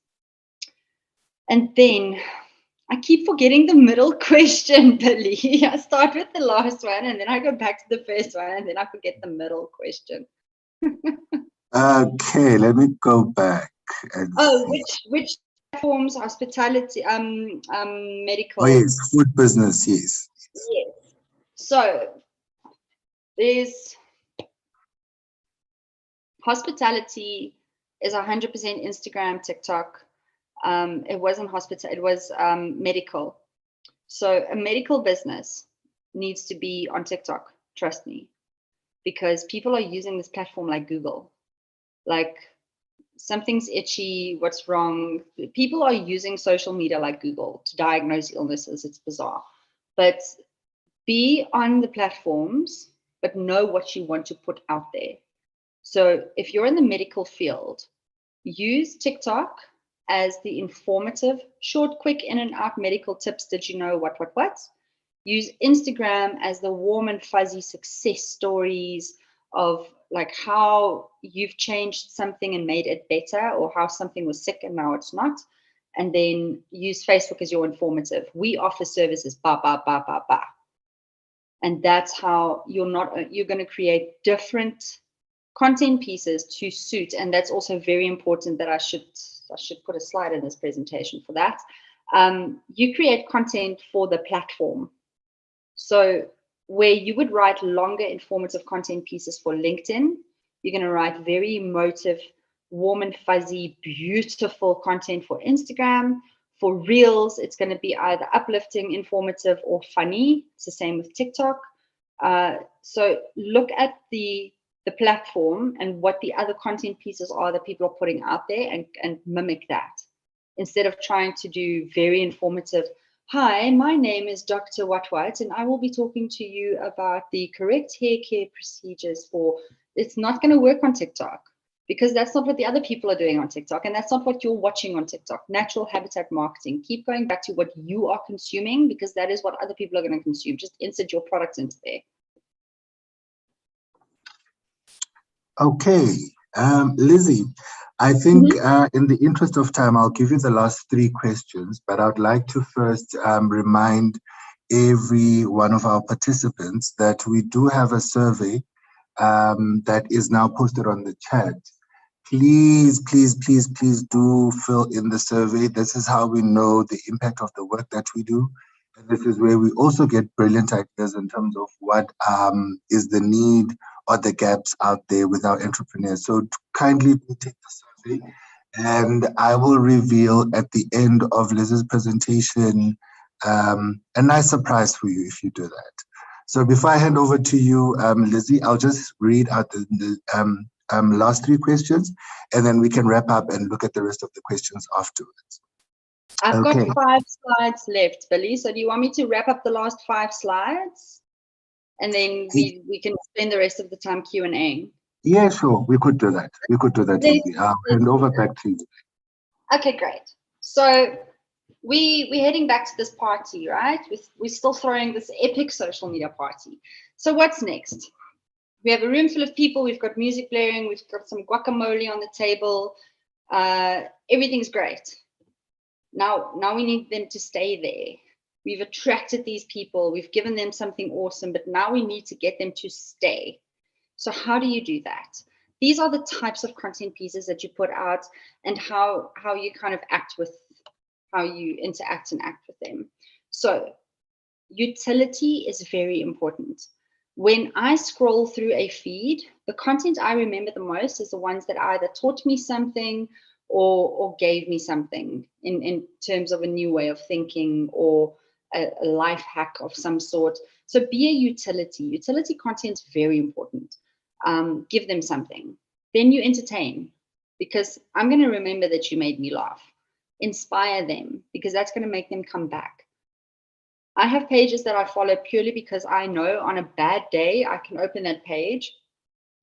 And then I keep forgetting the middle question, Billy. I start with the last one and then I go back to the first one and then I forget the middle question. Okay, let me go back. And which platforms? Hospitality, medical. Oh yes, food business, yes. Yes. So there's hospitality is 100% Instagram, TikTok. It wasn't hospital, it was medical. So a medical business needs to be on TikTok, trust me, because people are using this platform like Google. Like, something's itchy, what's wrong? People are using social media like Google to diagnose illnesses. It's bizarre. But be on the platforms, but know what you want to put out there. So if you're in the medical field, use TikTok as the informative, short, quick, in and out medical tips. Did you know what? Use Instagram as the warm and fuzzy success stories of like how you've changed something and made it better, or how something was sick and now it's not. And then use Facebook as your informative. We offer services, ba, ba, ba, ba, ba. And that's how you're going to create different content pieces to suit. And that's also very important that I should put a slide in this presentation for that. You create content for the platform. So where you would write longer informative content pieces for LinkedIn, you're going to write very emotive, warm and fuzzy, beautiful content for Instagram. For Reels, it's going to be either uplifting, informative, or funny. It's the same with TikTok. So look at the platform and what the other content pieces are that people are putting out there, and mimic that. Instead of trying to do very informative, hi, my name is Dr. What, and I will be talking to you about the correct hair care procedures for, it's not going to work on TikTok, because that's not what the other people are doing on TikTok, and that's not what you're watching on TikTok. Natural habitat marketing. Keep going back to what you are consuming, because that is what other people are going to consume. Just insert your products into there. Okay, Lizzie, I think in the interest of time, I'll give you the last 3 questions, but I'd like to first remind every one of our participants that we do have a survey that is now posted on the chat. Please, please, please, please do fill in the survey. This is how we know the impact of the work that we do. And this is where we also get brilliant ideas in terms of what is the need or the gaps out there with our entrepreneurs. So kindly take the survey, and I will reveal at the end of Liz's presentation a nice surprise for you if you do that. So before I hand over to you, Lizzie, I'll just read out the last 3 questions, and then we can wrap up and look at the rest of the questions afterwards. I've got 5 slides left, Billy. So do you want me to wrap up the last 5 slides? And then we can spend the rest of the time Q&A. Yeah, sure. We could do that. I'll hand over back to you. Okay, great. So we're heading back to this party, right? We're still throwing this epic social media party. So what's next? We have a room full of people. We've got music blaring. We've got some guacamole on the table. Everything's great. Now we need them to stay there. We've attracted these people. We've given them something awesome, but now we need to get them to stay. So how do you do that? These are the types of content pieces that you put out, and how you kind of act with, how you interact and act with them. So utility is very important. When I scroll through a feed, the content I remember the most is the ones that either taught me something or gave me something in terms of a new way of thinking or a life hack of some sort. So be a utility. Utility content is very important. Give them something. Then you entertain, because I'm going to remember that you made me laugh. Inspire them, because that's going to make them come back. I have pages that I follow purely because I know on a bad day, I can open that page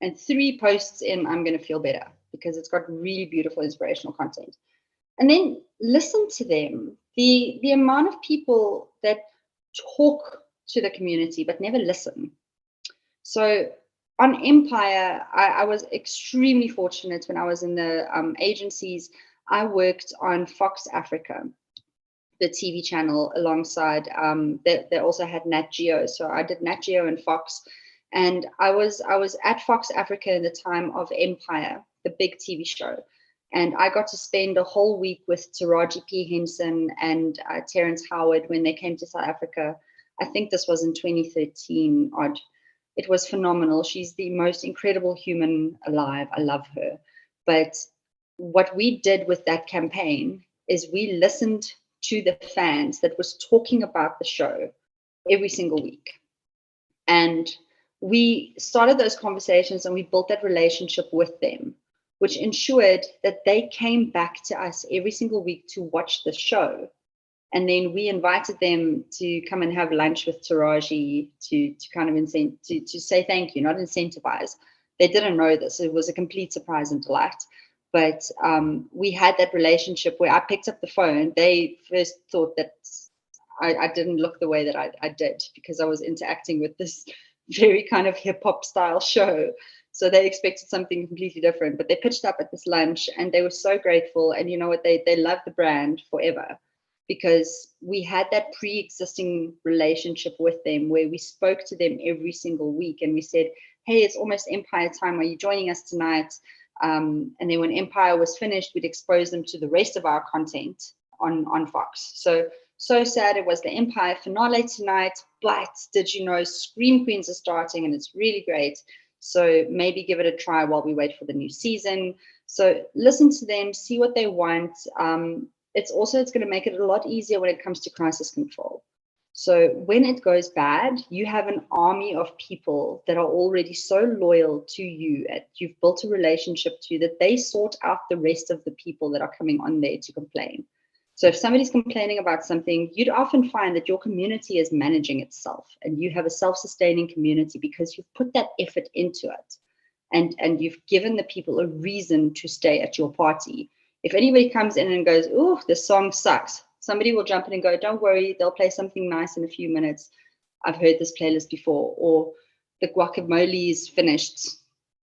and 3 posts in, I'm going to feel better because it's got really beautiful inspirational content. And then listen to them. The amount of people that talk to the community but never listen. So on Empire, I was extremely fortunate when I was in the agencies. I worked on Fox Africa, the TV channel, alongside, they also had Nat Geo. So I did Nat Geo and Fox. And I was at Fox Africa in the time of Empire, the big TV show. And I got to spend a whole week with Taraji P. Henson and Terrence Howard when they came to South Africa. I think this was in 2013 odd. It was phenomenal. She's the most incredible human alive. I love her. But what we did with that campaign is we listened to the fans that was talking about the show every single week. And we started those conversations and we built that relationship with them, which ensured that they came back to us every single week to watch the show. And then we invited them to come and have lunch with Taraji to kind of to say thank you, not incentivize. They didn't know this. It was a complete surprise and delight. But we had that relationship where I picked up the phone. They first thought that I didn't look the way that I did, because I was interacting with this very kind of hip hop style show. So they expected something completely different. But they pitched up at this lunch and they were so grateful. And you know what? They loved the brand forever, because we had that pre-existing relationship with them where we spoke to them every single week and we said, hey, it's almost Empire time. Are you joining us tonight? And then when Empire was finished, we'd expose them to the rest of our content on Fox. So sad it was the Empire finale tonight, but did you know Scream Queens are starting and it's really great. So maybe give it a try while we wait for the new season. So listen to them, see what they want. It's going to make it a lot easier when it comes to crisis control. So when it goes bad, you have an army of people that are already so loyal to you, and you've built a relationship to, that they sort out the rest of the people that are coming on there to complain. So if somebody's complaining about something, you'd often find that your community is managing itself and you have a self-sustaining community because you've put that effort into it, and you've given the people a reason to stay at your party. If anybody comes in and goes, "Oh, this song sucks," somebody will jump in and go, "Don't worry, they'll play something nice in a few minutes. I've heard this playlist before." Or the guacamole is finished.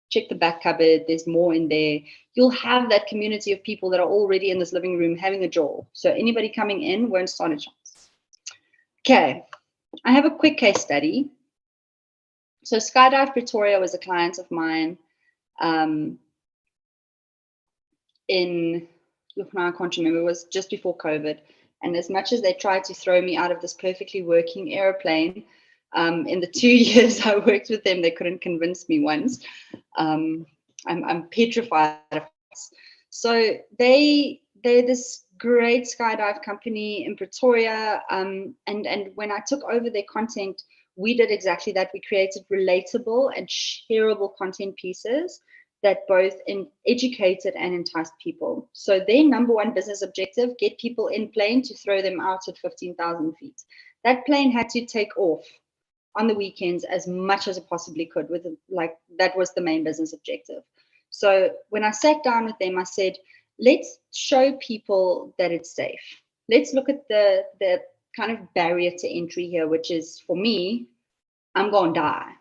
Check the back cupboard. There's more in there. You'll have that community of people that are already in this living room having a jaw. So anybody coming in won't stand a chance. Okay, I have a quick case study. So Skydive Pretoria was a client of mine. I can't remember, it was just before COVID. And as much as they tried to throw me out of this perfectly working airplane, in the 2 years I worked with them, they couldn't convince me once. I'm petrified of this. So they're this great skydive company in Pretoria. And when I took over their content, we did exactly that. We created relatable and shareable content pieces that both educated and enticed people. So their number one business objective, get people in plane to throw them out at 15,000 feet. That plane had to take off on the weekends as much as it possibly could. That was the main business objective. So when I sat down with them, I said, let's show people that it's safe. let's look at the kind of barrier to entry here, which is, for me, I'm going to die.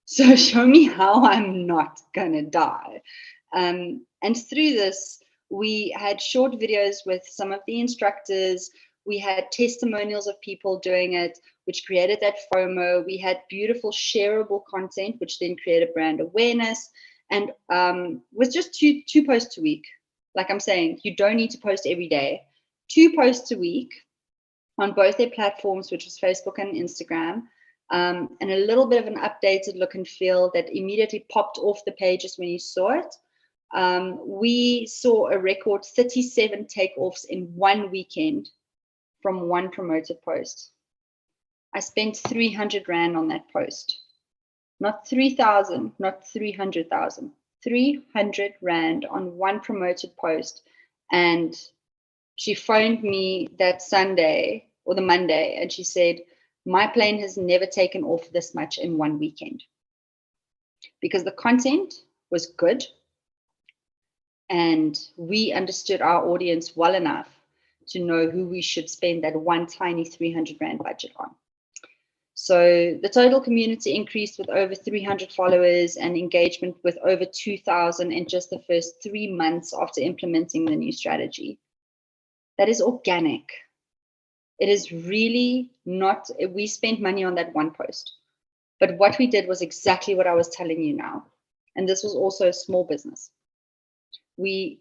So show me how I'm not going to die. And through this, we had short videos with some of the instructors. We had testimonials of people doing it, which created that FOMO. We had beautiful shareable content, which then created brand awareness. And with just two posts a week, like I'm saying, you don't need to post every day. 2 posts a week on both their platforms, which was Facebook and Instagram, and a little bit of an updated look and feel that immediately popped off the pages when you saw it. We saw a record 37 takeoffs in one weekend from one promoted post. I spent 300 Rand on that post. Not 3,000, not 300,000. 300 Rand on one promoted post. And she phoned me that Sunday or the Monday, and she said, my plane has never taken off this much in one weekend. Because the content was good, and we understood our audience well enough to know who we should spend that one tiny 300 Rand budget on. So the total community increased with over 300 followers and engagement with over 2,000 in just the first 3 months after implementing the new strategy. That is organic. It is really not, we spent money on that one post. But what we did was exactly what I was telling you now. And this was also a small business. We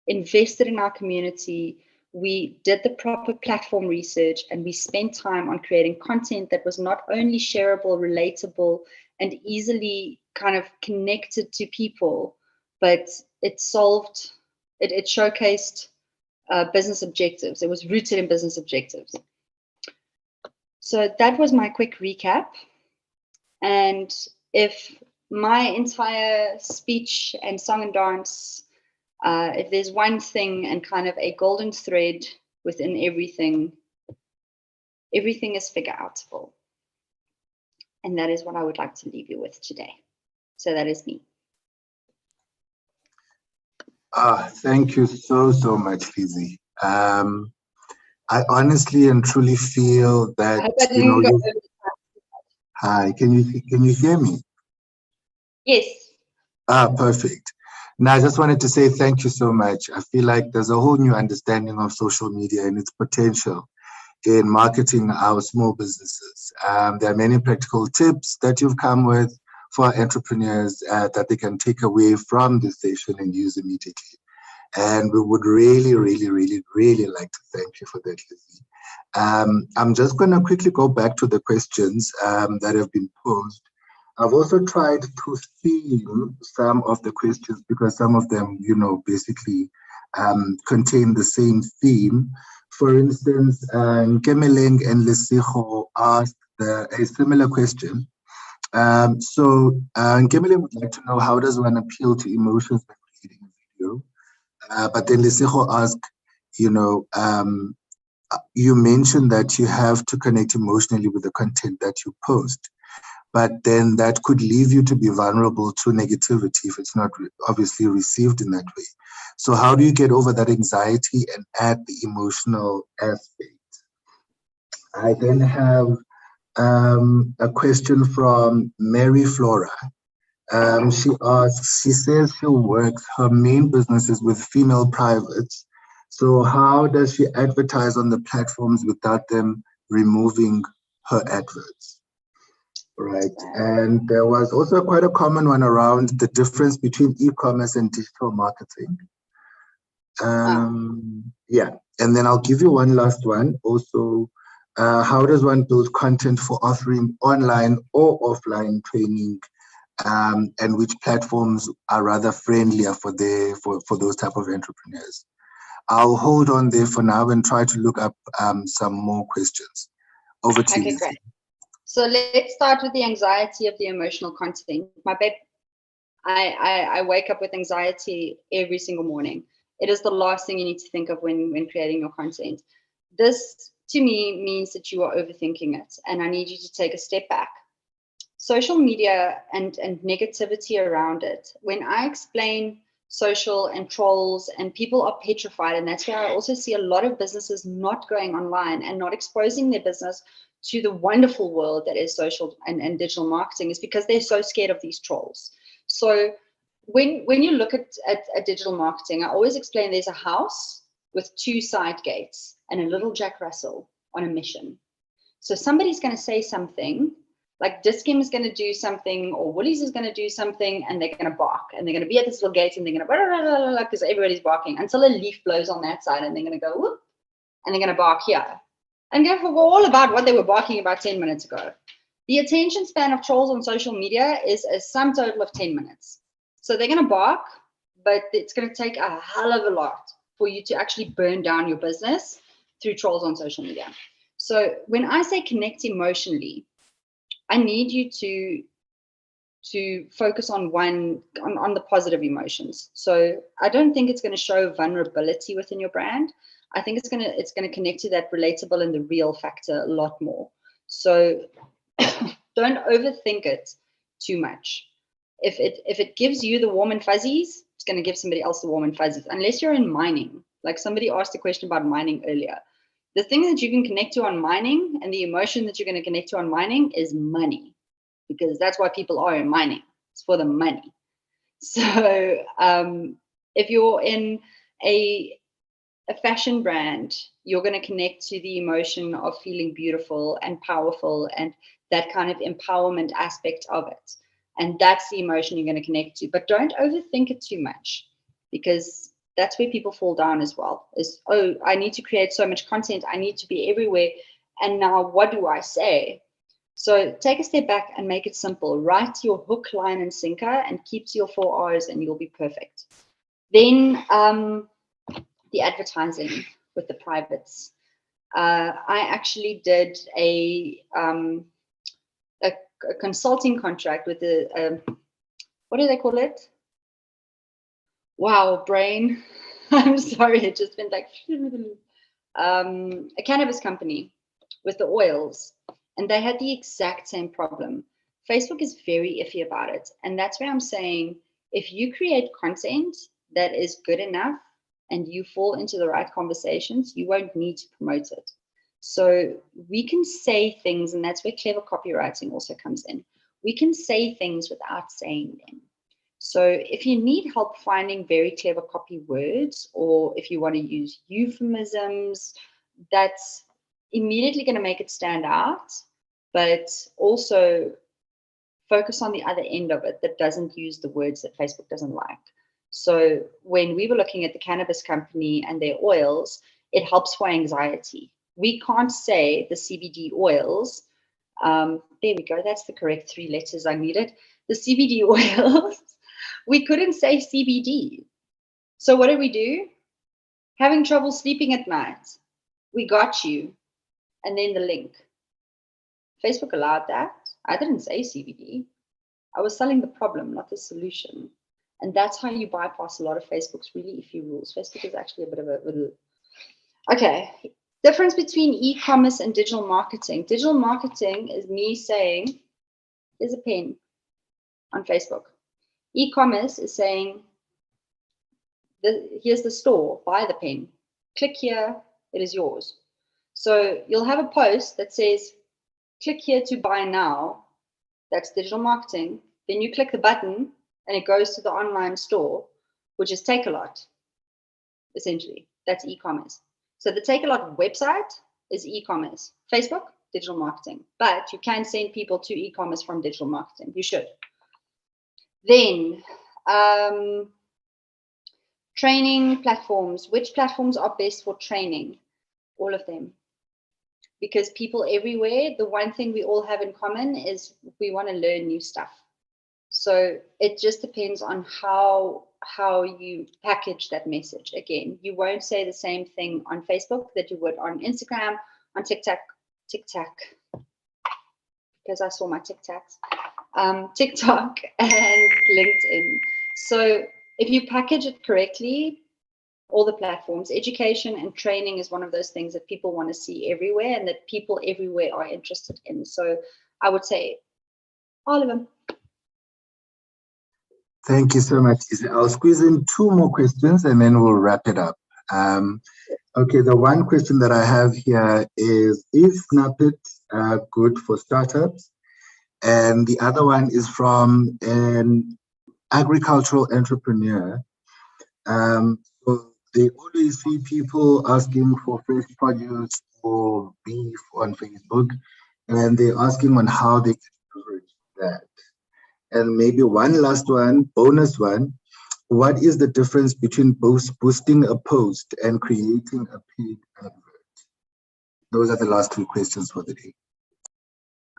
invested in our community. We did the proper platform research, and we spent time on creating content that was not only shareable, relatable, and easily kind of connected to people, but it showcased business objectives. It was rooted in business objectives. So that was my quick recap. And if my entire speech and song and dance, if there's one thing and kind of a golden thread within everything, everything is figure outable. And that is what I would like to leave you with today. So that is me. Thank you so much, Lizzie. I honestly and truly feel that, hi, can you hear me? Yes. Perfect. Now, I just wanted to say thank you so much. I feel like there's a whole new understanding of social media and its potential in marketing our small businesses. There are many practical tips that you've come with for entrepreneurs that they can take away from this session and use immediately. And we would really like to thank you for that, Lizzie. I'm just going to quickly go back to the questions that have been posed. I've also tried to theme some of the questions because some of them, basically contain the same theme. For instance, Kemeleng and Lesego asked a similar question. So Kemeleng would like to know, how does one appeal to emotions when creating a video? But then Lesego asked, you mentioned that you have to connect emotionally with the content that you post. But then that could leave you to be vulnerable to negativity if it's not obviously received in that way. So how do you get over that anxiety and add the emotional aspect? I then have a question from Mary Flora. She says she works, her main business is with female privates. So how does she advertise on the platforms without them removing her adverts? Right. And there was also quite a common one around the difference between e-commerce and digital marketing. Yeah. And then I'll give you one last one. Also, how does one build content for offering online or offline training, and which platforms are rather friendlier for those type of entrepreneurs? I'll hold on there for now and try to look up some more questions. Over to you. Okay, great. So let's start with the anxiety of the emotional content. My babe, I wake up with anxiety every single morning. It is the last thing you need to think of when creating your content. This, to me, means that you are overthinking it, and I need you to take a step back. Social media and negativity around it, when I explain social and trolls, and people are petrified. And that's where I also see a lot of businesses not going online and not exposing their business to the wonderful world that is social and digital marketing, is because they're so scared of these trolls. So when you look at digital marketing, I always explain there's a house with 2 side gates and a little Jack Russell on a mission. So somebody's going to say something, like Dis-Chem is going to do something, or Woolies is going to do something, and they're going to bark, and they're going to be at this little gate, and they're going to, because everybody's barking, until a leaf blows on that side, and they're going to go, whoop, and they're going to bark here, and go for all about what they were barking about 10 minutes ago. The attention span of trolls on social media is a sum total of 10 minutes. So they're going to bark, but it's going to take a hell of a lot for you to actually burn down your business through trolls on social media. So when I say connect emotionally, I need you to focus on on the positive emotions. So I don't think it's going to show vulnerability within your brand. I think it's going to connect to that relatable and the real factor a lot more. So don't overthink it too much. If it gives you the warm and fuzzies, it's going to give somebody else the warm and fuzzies. Unless you're in mining, like somebody asked a question about mining earlier. The thing that you can connect to on mining, and the emotion that you're going to connect to on mining, is money, because that's why people are in mining. It's for the money. So if you're in a fashion brand, you're going to connect to the emotion of feeling beautiful and powerful and that kind of empowerment aspect of it. And that's the emotion you're going to connect to. But don't overthink it too much, because that's where people fall down as well. Is, oh, I need to create so much content. I need to be everywhere. And now what do I say? So take a step back and make it simple. Write your hook, line, and sinker, and keep to your 4 R's, and you'll be perfect. Then the advertising with the privates. I actually did a consulting contract with the, what do they call it? Wow, brain. I'm sorry, it just went like, a cannabis company with the oils, and they had the exact same problem. Facebook is very iffy about it. And that's where I'm saying, if you create content that is good enough and you fall into the right conversations, you won't need to promote it. So we can say things, and that's where clever copywriting also comes in. We can say things without saying them. So if you need help finding very clever copy words, or if you want to use euphemisms, that's immediately going to make it stand out, but also focus on the other end of it that doesn't use the words that Facebook doesn't like. So when we were looking at the cannabis company and their oils, it helps for anxiety. We can't say the CBD oils. There we go. That's the correct 3 letters I needed. The CBD oils. We couldn't say CBD. So what do? Having trouble sleeping at night. We got you. And then the link. Facebook allowed that. I didn't say CBD. I was selling the problem, not the solution. And that's how you bypass a lot of Facebook's really iffy rules. Facebook is actually a bit of a little. Okay. Difference between e-commerce and digital marketing. Digital marketing is me saying, here's a pen on Facebook. E-commerce is saying, here's the store, buy the pen. Click here, it is yours. So you'll have a post that says, click here to buy now. That's digital marketing. Then you click the button and it goes to the online store, which is Takealot, essentially. That's e-commerce. So the Takealot website is e-commerce. Facebook, digital marketing. But you can send people to e-commerce from digital marketing. You should. Then, training platforms. Which platforms are best for training? All of them. Because people everywhere, the one thing we all have in common is we want to learn new stuff. So it just depends on how you package that message. Again, you won't say the same thing on Facebook that you would on Instagram, on TikTok, because I saw my TikToks, TikTok and LinkedIn. So if you package it correctly, all the platforms, education and training is one of those things that people want to see everywhere and that people everywhere are interested in. So I would say all of them. Thank you so much. I'll squeeze in two more questions and then we'll wrap it up. Okay, the one question that I have here is Snapit good for startups? And the other one is from an agricultural entrepreneur. So they always see people asking for fresh produce or beef on Facebook, and they're asking on how they can leverage that. And maybe one last one, bonus one, what is the difference between boosting a post and creating a paid advert? Those are the last two questions for the day.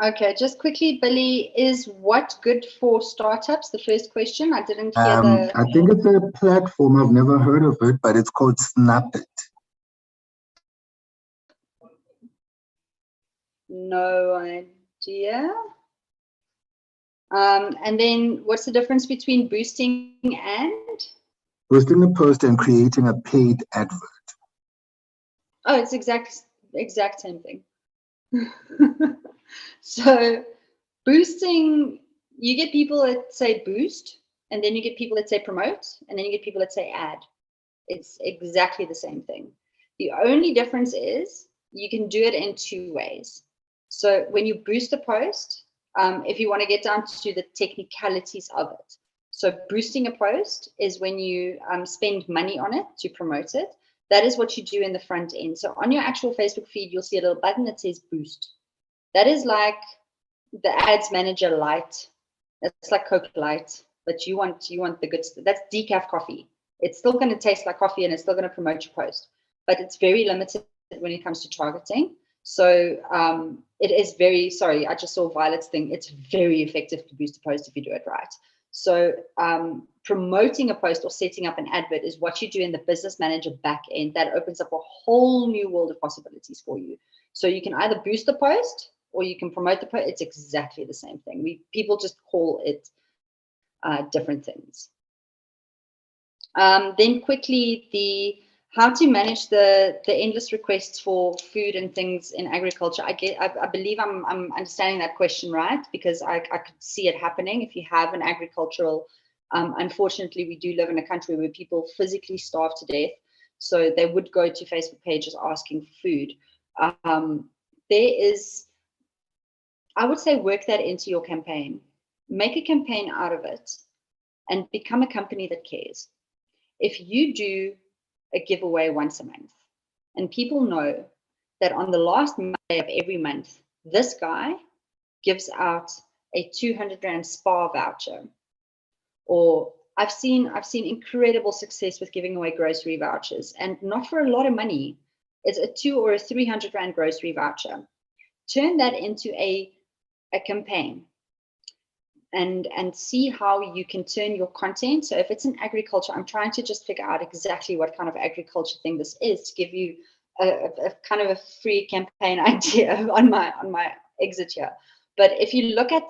Okay, just quickly, Billy, is what good for startups? The first question, I didn't hear the... I think it's a platform, I've never heard of it, but it's called Snapit. No idea. And then what's the difference between boosting and? Boosting a post and creating a paid advert. Oh, it's exact same thing. So boosting, you get people that say boost, and then you get people that say promote, and then you get people that say add. It's exactly the same thing. The only difference is you can do it in two ways. So when you boost a post, if you want to get down to the technicalities of it. So boosting a post is when you spend money on it to promote it. That is what you do in the front end. So on your actual Facebook feed, you'll see a little button that says boost. That is like the Ads Manager Lite. That's like Coke Light, but you want the good stuff. That's decaf coffee. It's still going to taste like coffee and it's still going to promote your post, but it's very limited when it comes to targeting. So it is very, sorry, I just saw Violet's thing. It's very effective to boost a post if you do it right. So promoting a post or setting up an advert is what you do in the Business Manager back end. That opens up a whole new world of possibilities for you. So you can either boost the post or you can promote the post. It's exactly the same thing. People just call it different things. Then quickly, the how to manage the endless requests for food and things in agriculture. I believe I'm understanding that question right, because I could see it happening. If you have an agricultural, unfortunately, we do live in a country where people physically starve to death. So they would go to Facebook pages asking for food. I would say, work that into your campaign. Make a campaign out of it and become a company that cares. If you do a giveaway once a month and people know that on the last Monday of every month, this guy gives out a 200 Rand spa voucher, or I've seen incredible success with giving away grocery vouchers, and not for a lot of money. It's a 200 or a 300 Rand grocery voucher. Turn that into a campaign and see how you can turn your content. So if it's in agriculture, I'm trying to just figure out exactly what kind of agriculture thing this is to give you a kind of a free campaign idea on my exit here. But if you look at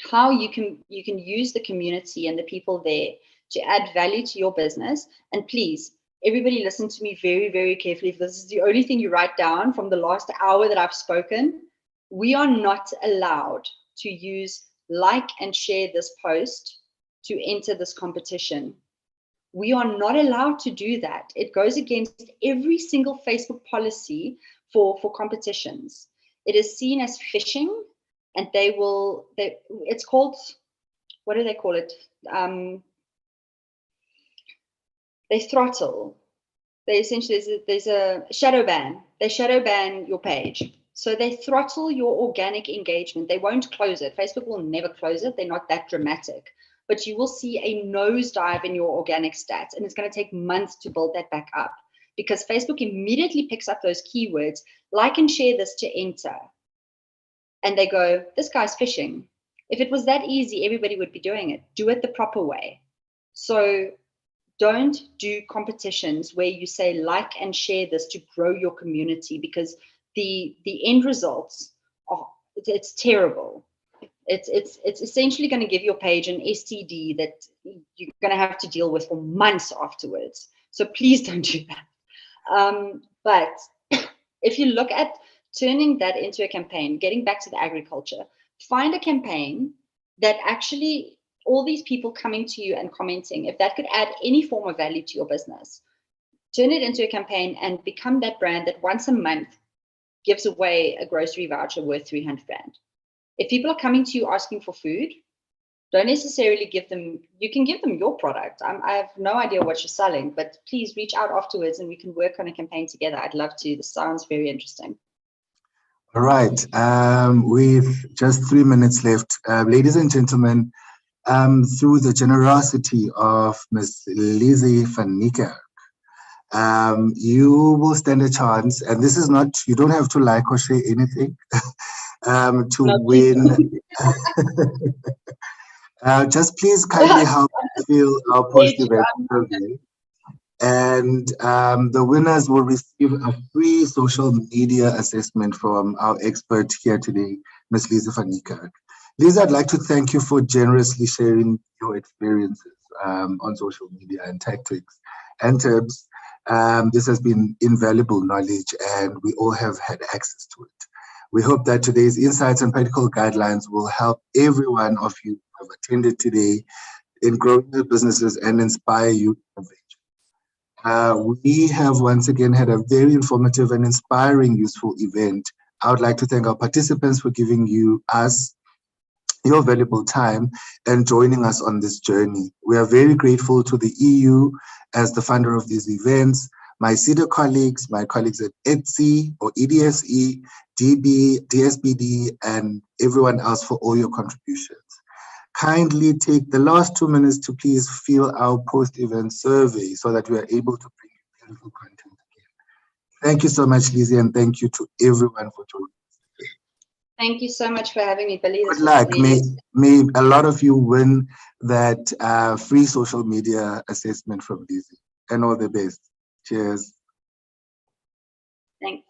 how you can use the community and the people there to add value to your business, and please, everybody listen to me very, very carefully. If this is the only thing you write down from the last hour that I've spoken, we are not allowed to use like and share this post to enter this competition. We are not allowed to do that. It goes against every single Facebook policy for competitions. It is seen as phishing, and it's called, what do they call it? They throttle. They essentially, there's a shadow ban. They shadow ban your page. So they throttle your organic engagement. They won't close it. Facebook will never close it. They're not that dramatic. But you will see a nosedive in your organic stats, and it's going to take months to build that back up, because Facebook immediately picks up those keywords, like and share this to enter. And they go, this guy's phishing. If it was that easy, everybody would be doing it. Do it the proper way. So don't do competitions where you say like and share this to grow your community, because the end results are, it's terrible. It's essentially going to give your page an STD that you're going to have to deal with for months afterwards. So please don't do that. But if you look at turning that into a campaign, getting back to the agriculture, find a campaign that actually all these people coming to you and commenting, if that could add any form of value to your business, turn it into a campaign and become that brand that once a month gives away a grocery voucher worth 300 Rand. If people are coming to you asking for food, don't necessarily give them, you can give them your product. I have no idea what you're selling, but please reach out afterwards and we can work on a campaign together. I'd love to. This sounds very interesting. All right. With just 3 minutes left, ladies and gentlemen, through the generosity of Ms. Lizzie van Niekerk, you will stand a chance, and this is not, you don't have to like or share anything to win. Just please kindly help fill our post-event survey. And the winners will receive a free social media assessment from our expert here today, Ms. Lizzie van Niekerk. Lizzie, I'd like to thank you for generously sharing your experiences on social media and tactics and tips. This has been invaluable knowledge and we all have had access to it. We hope that today's insights and practical guidelines will help every one of you who have attended today in growing their businesses and inspire you to innovation. We have once again had a very informative and inspiring, useful event. I would like to thank our participants for giving us your valuable time and joining us on this journey. We are very grateful to the EU as the funder of these events, my CEDA colleagues, my colleagues at ETSI or EDSE, DB, DSBD, and everyone else for all your contributions. Kindly take the last 2 minutes to please fill our post-event survey so that we are able to bring you beautiful content again. Thank you so much, Lizzie, and thank you to everyone for joining. Thank you so much for having me, Billy. Good luck. May a lot of you win that free social media assessment from Lizzie. And all the best. Cheers. Thanks.